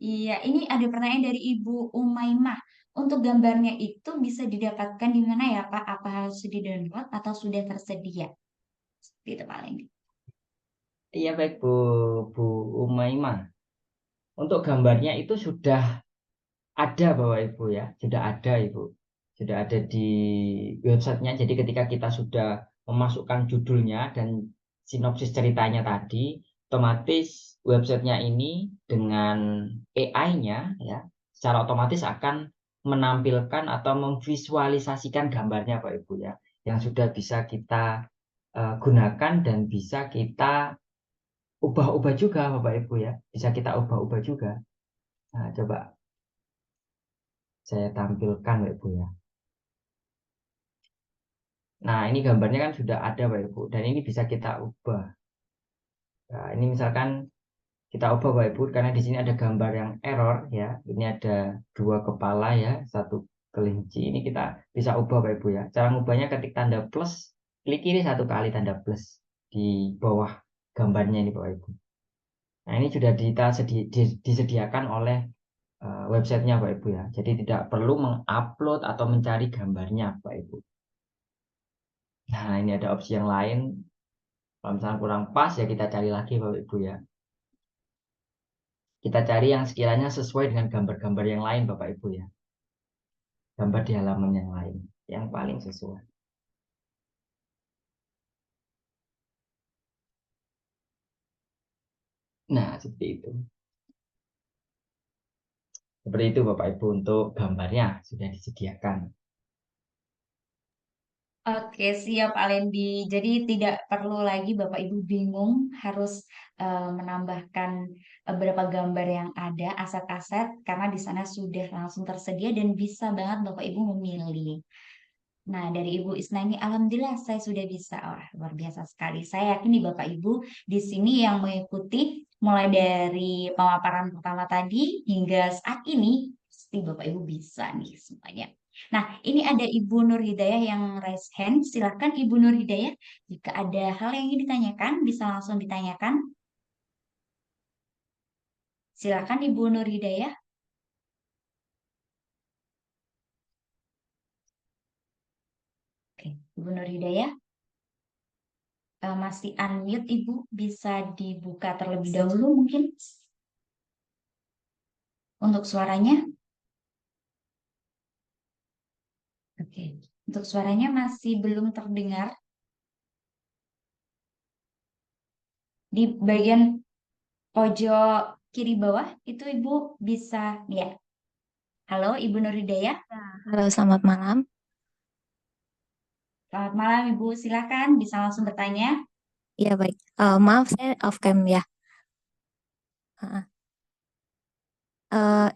Iya, ini ada pertanyaan dari Ibu Umaymah. Untuk gambarnya itu bisa didapatkan di mana ya Pak? Apa harus di-download atau sudah tersedia? Seperti itu Pak Lendi. Iya baik Bu Umaymah. Untuk gambarnya itu sudah ada Bapak Ibu ya, sudah ada Ibu. Sudah ada di websitenya. Jadi ketika kita sudah memasukkan judulnya dan sinopsis ceritanya tadi, otomatis websitenya ini dengan AI-nya ya, secara otomatis akan menampilkan atau memvisualisasikan gambarnya Pak Ibu ya, yang sudah bisa kita gunakan dan bisa kita ubah-ubah juga Bapak Ibu ya, bisa kita ubah-ubah juga. Nah, coba saya tampilkan Bapak Ibu ya. Nah, ini gambarnya kan sudah ada Bapak Ibu dan ini bisa kita ubah. Nah, ini misalkan kita ubah Bapak Ibu karena di sini ada gambar yang error ya. Ini ada 2 kepala ya, 1 kelinci. Ini kita bisa ubah Bapak Ibu ya. Cara ngubahnya ketik tanda plus, klik kiri 1 kali tanda plus di bawah gambarnya ini Bapak Ibu. Nah, ini sudah disediakan oleh websitenya Bapak Ibu ya. Jadi tidak perlu mengupload atau mencari gambarnya Bapak Ibu. Nah, ini ada opsi yang lain. Kalau misalnya kurang pas ya kita cari lagi Bapak Ibu ya. Kita cari yang sekiranya sesuai dengan gambar-gambar yang lain Bapak Ibu ya. Gambar di halaman yang lain yang paling sesuai. Nah, seperti itu. Seperti itu Bapak Ibu untuk gambarnya sudah disediakan. Oke, siap Alendi. Jadi tidak perlu lagi Bapak Ibu bingung harus menambahkan beberapa gambar yang ada, aset-aset, karena di sana sudah langsung tersedia dan bisa banget Bapak Ibu memilih. Nah, dari Ibu Isna ini, alhamdulillah saya sudah bisa. Wah, luar biasa sekali. Saya yakin nih Bapak Ibu di sini yang mengikuti mulai dari pemaparan pertama tadi hingga saat ini, pasti Bapak Ibu bisa nih semuanya. Nah, ini ada Ibu Nur Hidayah yang raise hand. Silakan Ibu Nur Hidayah, jika ada hal yang ingin ditanyakan, bisa langsung ditanyakan. Silakan Ibu Nur Hidayah. Oke, Ibu Nur Hidayah. Masih unmute Ibu, bisa dibuka terlebih dahulu mungkin untuk suaranya. Oke, untuk suaranya masih belum terdengar. Di bagian pojok kiri bawah itu Ibu bisa ya. Halo Ibu Nur Hidayah. Halo, selamat malam. Selamat malam Ibu, silakan bisa langsung bertanya. Iya, baik. Maaf, saya off cam ya. Heeh.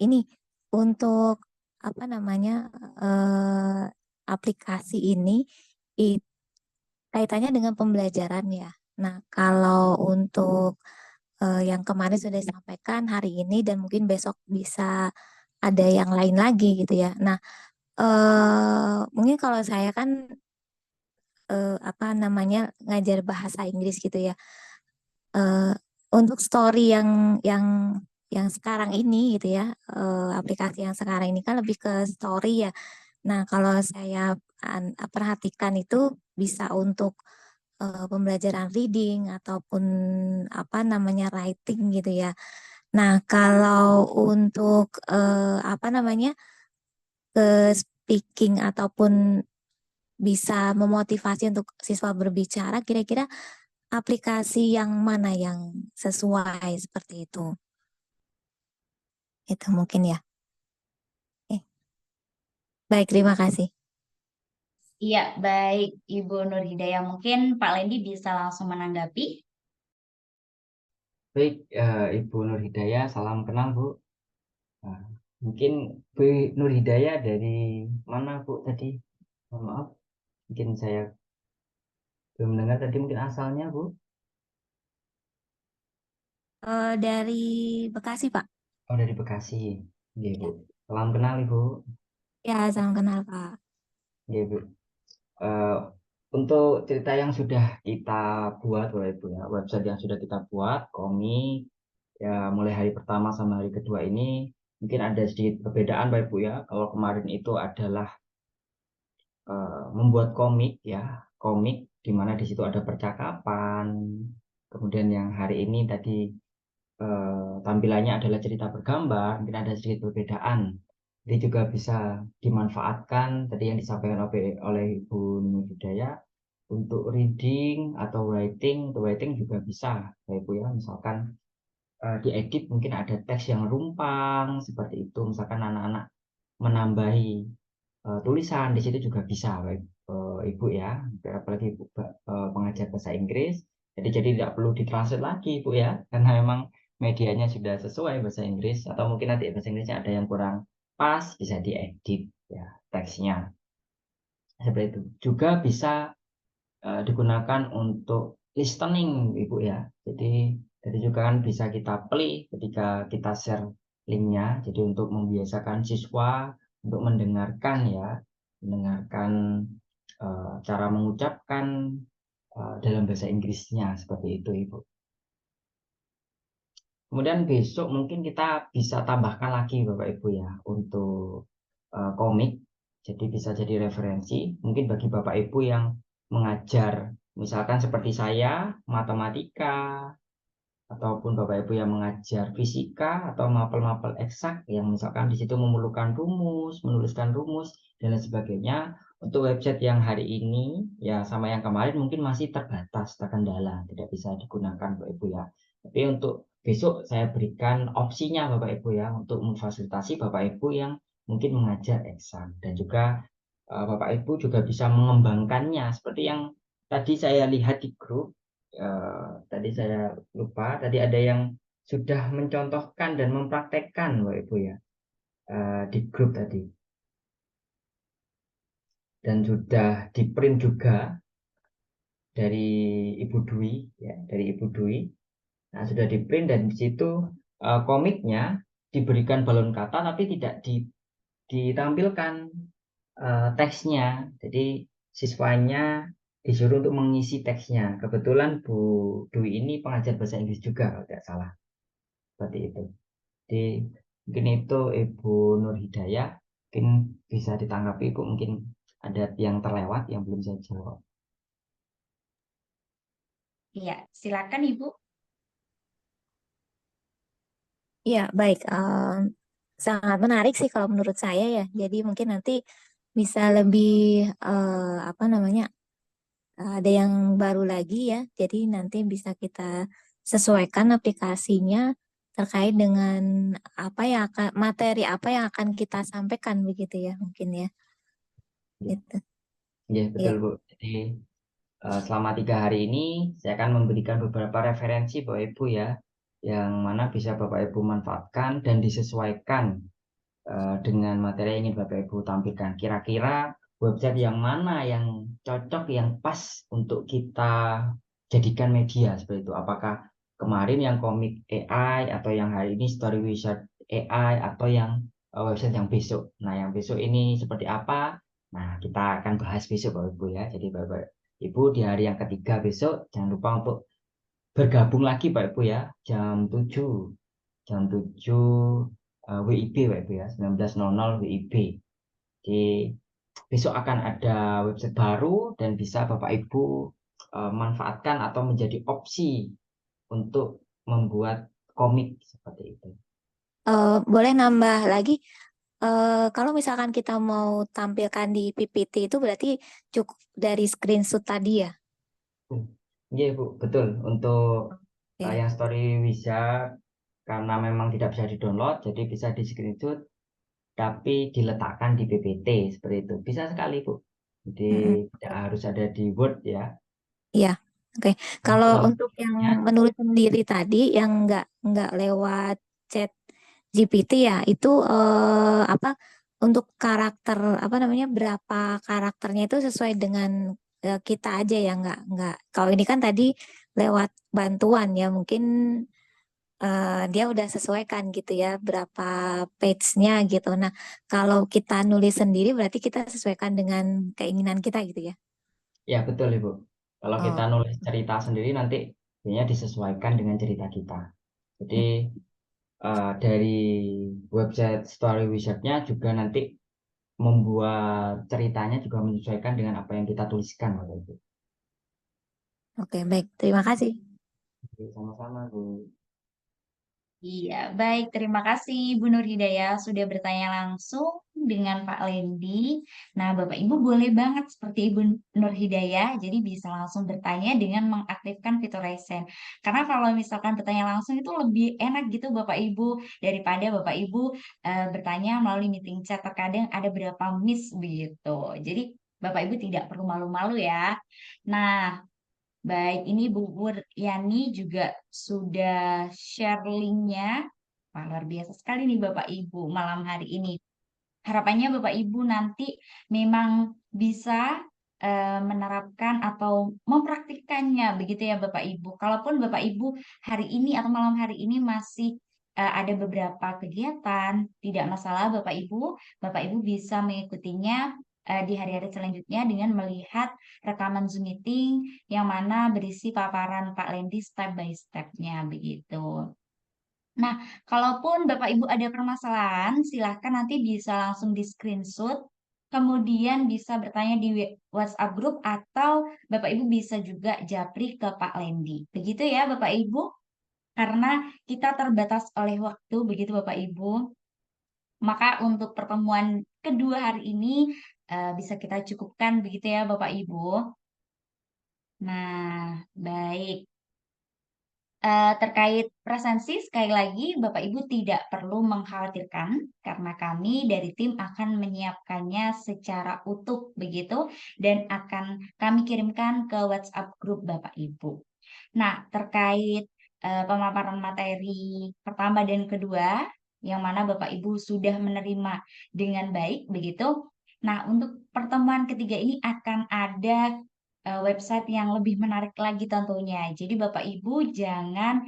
Ini untuk apa namanya aplikasi ini kaitannya dengan pembelajaran ya. Nah, kalau untuk yang kemarin sudah disampaikan hari ini dan mungkin besok bisa ada yang lain lagi gitu ya. Nah, mungkin kalau saya kan apa namanya ngajar bahasa Inggris gitu ya. Eh, untuk story yang sekarang ini gitu ya, aplikasi yang sekarang ini kan lebih ke story ya. Nah, kalau saya perhatikan itu bisa untuk pembelajaran reading ataupun apa namanya writing gitu ya. Nah, kalau untuk apa namanya ke speaking ataupun bisa memotivasi untuk siswa berbicara, kira-kira aplikasi yang mana yang sesuai seperti itu? Itu mungkin ya. Eh, baik, terima kasih. Iya, baik Ibu Nur Hidayah. Mungkin Pak Lendi bisa langsung menanggapi. Baik, Ibu Nur Hidayah, salam kenal Bu. Nah, mungkin Bu Nur Hidayah dari mana Bu tadi? Mohon maaf, mungkin saya belum dengar tadi mungkin asalnya Bu. Dari Bekasi, Pak. Oh, dari Bekasi. Iya Bu. Ya, Salam kenal Ibu. ya, salam kenal, Pak. Iya Bu. Eh, untuk cerita yang sudah kita buat Bapak Ibu ya, website yang sudah kita buat, komik ya mulai hari pertama sama hari kedua ini mungkin ada sedikit perbedaan Bapak Ibu ya. Kalau kemarin itu adalah membuat komik ya, komik di mana di situ ada percakapan. Kemudian yang hari ini tadi tampilannya adalah cerita bergambar, mungkin ada sedikit perbedaan. Jadi juga bisa dimanfaatkan tadi yang disampaikan oleh Ibu Nur Hidayah untuk reading atau writing. Untuk writing juga bisa, Bapak Ibu ya. Misalkan diedit mungkin ada teks yang rumpang seperti itu. Misalkan anak-anak menambahi tulisan di situ juga bisa, baik Ibu ya, apalagi Ibu pengajar bahasa Inggris. Jadi tidak perlu ditranslate lagi Ibu ya, karena memang medianya sudah sesuai bahasa Inggris atau mungkin nanti bahasa Inggrisnya ada yang kurang pas bisa diedit ya teksnya. Seperti itu. Juga bisa digunakan untuk listening Ibu ya. Jadi Jadi juga kan bisa kita play ketika kita share linknya. Jadi untuk membiasakan siswa untuk mendengarkan ya, mendengarkan cara mengucapkan dalam bahasa Inggrisnya seperti itu, Ibu. Kemudian besok mungkin kita bisa tambahkan lagi Bapak Ibu ya untuk komik. Jadi bisa jadi referensi mungkin bagi Bapak Ibu yang mengajar misalkan seperti saya matematika ataupun Bapak Ibu yang mengajar fisika atau mapel-mapel eksak yang misalkan di situ memerlukan rumus, menuliskan rumus dan lain sebagainya. Untuk website yang hari ini ya sama yang kemarin mungkin masih terbatas, terkendala, tidak bisa digunakan Bapak Ibu ya. Tapi untuk besok saya berikan opsinya Bapak Ibu ya untuk memfasilitasi Bapak Ibu yang mungkin mengajar eksak dan juga Bapak Ibu juga bisa mengembangkannya seperti yang tadi saya lihat di grup. Tadi saya lupa, tadi ada yang sudah mencontohkan dan mempraktekkan Bapak Ibu ya di grup tadi dan sudah di print juga dari Ibu Dwi ya, dari Ibu Dwi. Nah, sudah di print dan di situ komiknya diberikan balon kata tapi tidak ditampilkan teksnya. Jadi siswanya disuruh untuk mengisi teksnya. Kebetulan Bu Dwi ini pengajar bahasa Inggris juga kalau tidak salah. Seperti itu. Jadi mungkin itu Ibu Nur Hidayah mungkin bisa ditanggapi Ibu, mungkin ada yang terlewat yang belum saya jawab. Iya, silakan Ibu. Ya, baik. Sangat menarik sih kalau menurut saya ya. Jadi mungkin nanti bisa lebih apa namanya, ada yang baru lagi ya. Jadi nanti bisa kita sesuaikan aplikasinya terkait dengan materi apa yang akan kita sampaikan begitu ya mungkin ya. Ya, Gitu. ya betul Ya. Bu. Jadi selama 3 hari ini saya akan memberikan beberapa referensi Bapak Ibu ya, yang mana bisa Bapak Ibu manfaatkan dan disesuaikan dengan materi yang ingin Bapak Ibu tampilkan. Kira-kira website yang mana yang cocok, yang pas untuk kita jadikan media seperti itu. Apakah kemarin yang komik AI atau yang hari ini Story Wizard AI atau yang website yang besok. Nah, yang besok ini seperti apa? Nah, kita akan bahas besok Bapak Ibu ya. Jadi Bapak Ibu di hari yang ketiga besok jangan lupa untuk bergabung lagi Pak Ibu ya, jam 7 WIB Pak Ibu ya, 19.00 WIB. Jadi besok akan ada website baru dan bisa Bapak Ibu manfaatkan atau menjadi opsi untuk membuat komik seperti itu. Boleh nambah lagi, kalau misalkan kita mau tampilkan di PPT itu berarti cukup dari screenshot tadi ya? Iya Bu, betul. Untuk Oke. yang Story Wizard karena memang tidak bisa di-download, jadi bisa di screenshot tapi diletakkan di PPT seperti itu. Bisa sekali Bu. Jadi Mm-mm. tidak harus ada di Word ya. Iya, oke. Kalau Untuk untuk yang menulis sendiri tadi yang nggak lewat chat GPT ya, itu apa untuk karakter apa namanya berapa karakternya itu sesuai dengan kita aja ya nggak. Kalau ini kan tadi lewat bantuan ya mungkin dia udah sesuaikan gitu ya berapa page-nya gitu. Nah, kalau kita nulis sendiri berarti kita sesuaikan dengan keinginan kita gitu ya. Ya betul Ibu. Kalau kita Oh. nulis cerita sendiri nanti biasanya disesuaikan dengan cerita kita. Jadi dari website Story Wizard-nya juga nanti membuat ceritanya juga menyesuaikan dengan apa yang kita tuliskan Bapak Ibu. Oke, baik. Terima kasih. Oke, sama-sama Bu. Iya, baik. Terima kasih Bu Nur Hidayah sudah bertanya langsung dengan Pak Lendi. Nah, Bapak Ibu boleh banget seperti Ibu Nur Hidayah, jadi bisa langsung bertanya dengan mengaktifkan fitur Raise Hand. Karena kalau misalkan bertanya langsung itu lebih enak gitu Bapak Ibu daripada Bapak Ibu bertanya melalui meeting chat. Terkadang ada berapa miss begitu. Jadi Bapak Ibu tidak perlu malu-malu ya. Nah, baik, ini Bu Yani juga sudah share linknya. Wah, luar biasa sekali nih Bapak Ibu malam hari ini. Harapannya Bapak Ibu nanti memang bisa menerapkan atau mempraktikkannya begitu ya Bapak Ibu. Kalaupun Bapak Ibu hari ini atau malam hari ini masih ada beberapa kegiatan, tidak masalah Bapak Ibu bisa mengikutinya di hari-hari selanjutnya dengan melihat rekaman Zoom meeting yang mana berisi paparan Pak Lendi step by step-nya begitu. Nah, kalaupun Bapak Ibu ada permasalahan, silahkan nanti bisa langsung di screenshot, kemudian bisa bertanya di WhatsApp grup atau Bapak Ibu bisa juga japri ke Pak Lendi. Begitu ya Bapak Ibu, karena kita terbatas oleh waktu, begitu Bapak Ibu. Maka untuk pertemuan kedua hari ini bisa kita cukupkan begitu ya Bapak Ibu. Nah, baik. Terkait presensi, sekali lagi Bapak Ibu tidak perlu mengkhawatirkan karena kami dari tim akan menyiapkannya secara utuh begitu dan akan kami kirimkan ke WhatsApp grup Bapak Ibu. Nah, terkait pemaparan materi pertama dan kedua yang mana Bapak Ibu sudah menerima dengan baik begitu. Nah, untuk pertemuan ketiga ini akan ada website yang lebih menarik lagi tentunya. Jadi Bapak Ibu jangan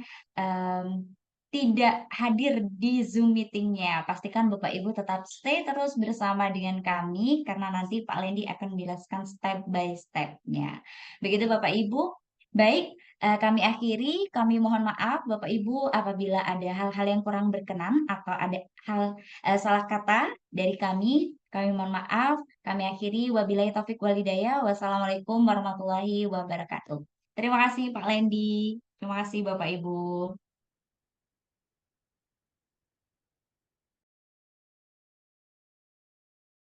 tidak hadir di Zoom meetingnya. Pastikan Bapak Ibu tetap stay terus bersama dengan kami karena nanti Pak Lendi akan menjelaskan step by step-nya. Begitu Bapak Ibu. Baik, kami akhiri. Kami mohon maaf Bapak Ibu apabila ada hal-hal yang kurang berkenan atau ada hal salah kata dari kami. Kami mohon maaf. Kami akhiri. Wabillahi taufik walhidayah. Wassalamualaikum warahmatullahi wabarakatuh. Terima kasih Pak Lendi. Terima kasih Bapak Ibu.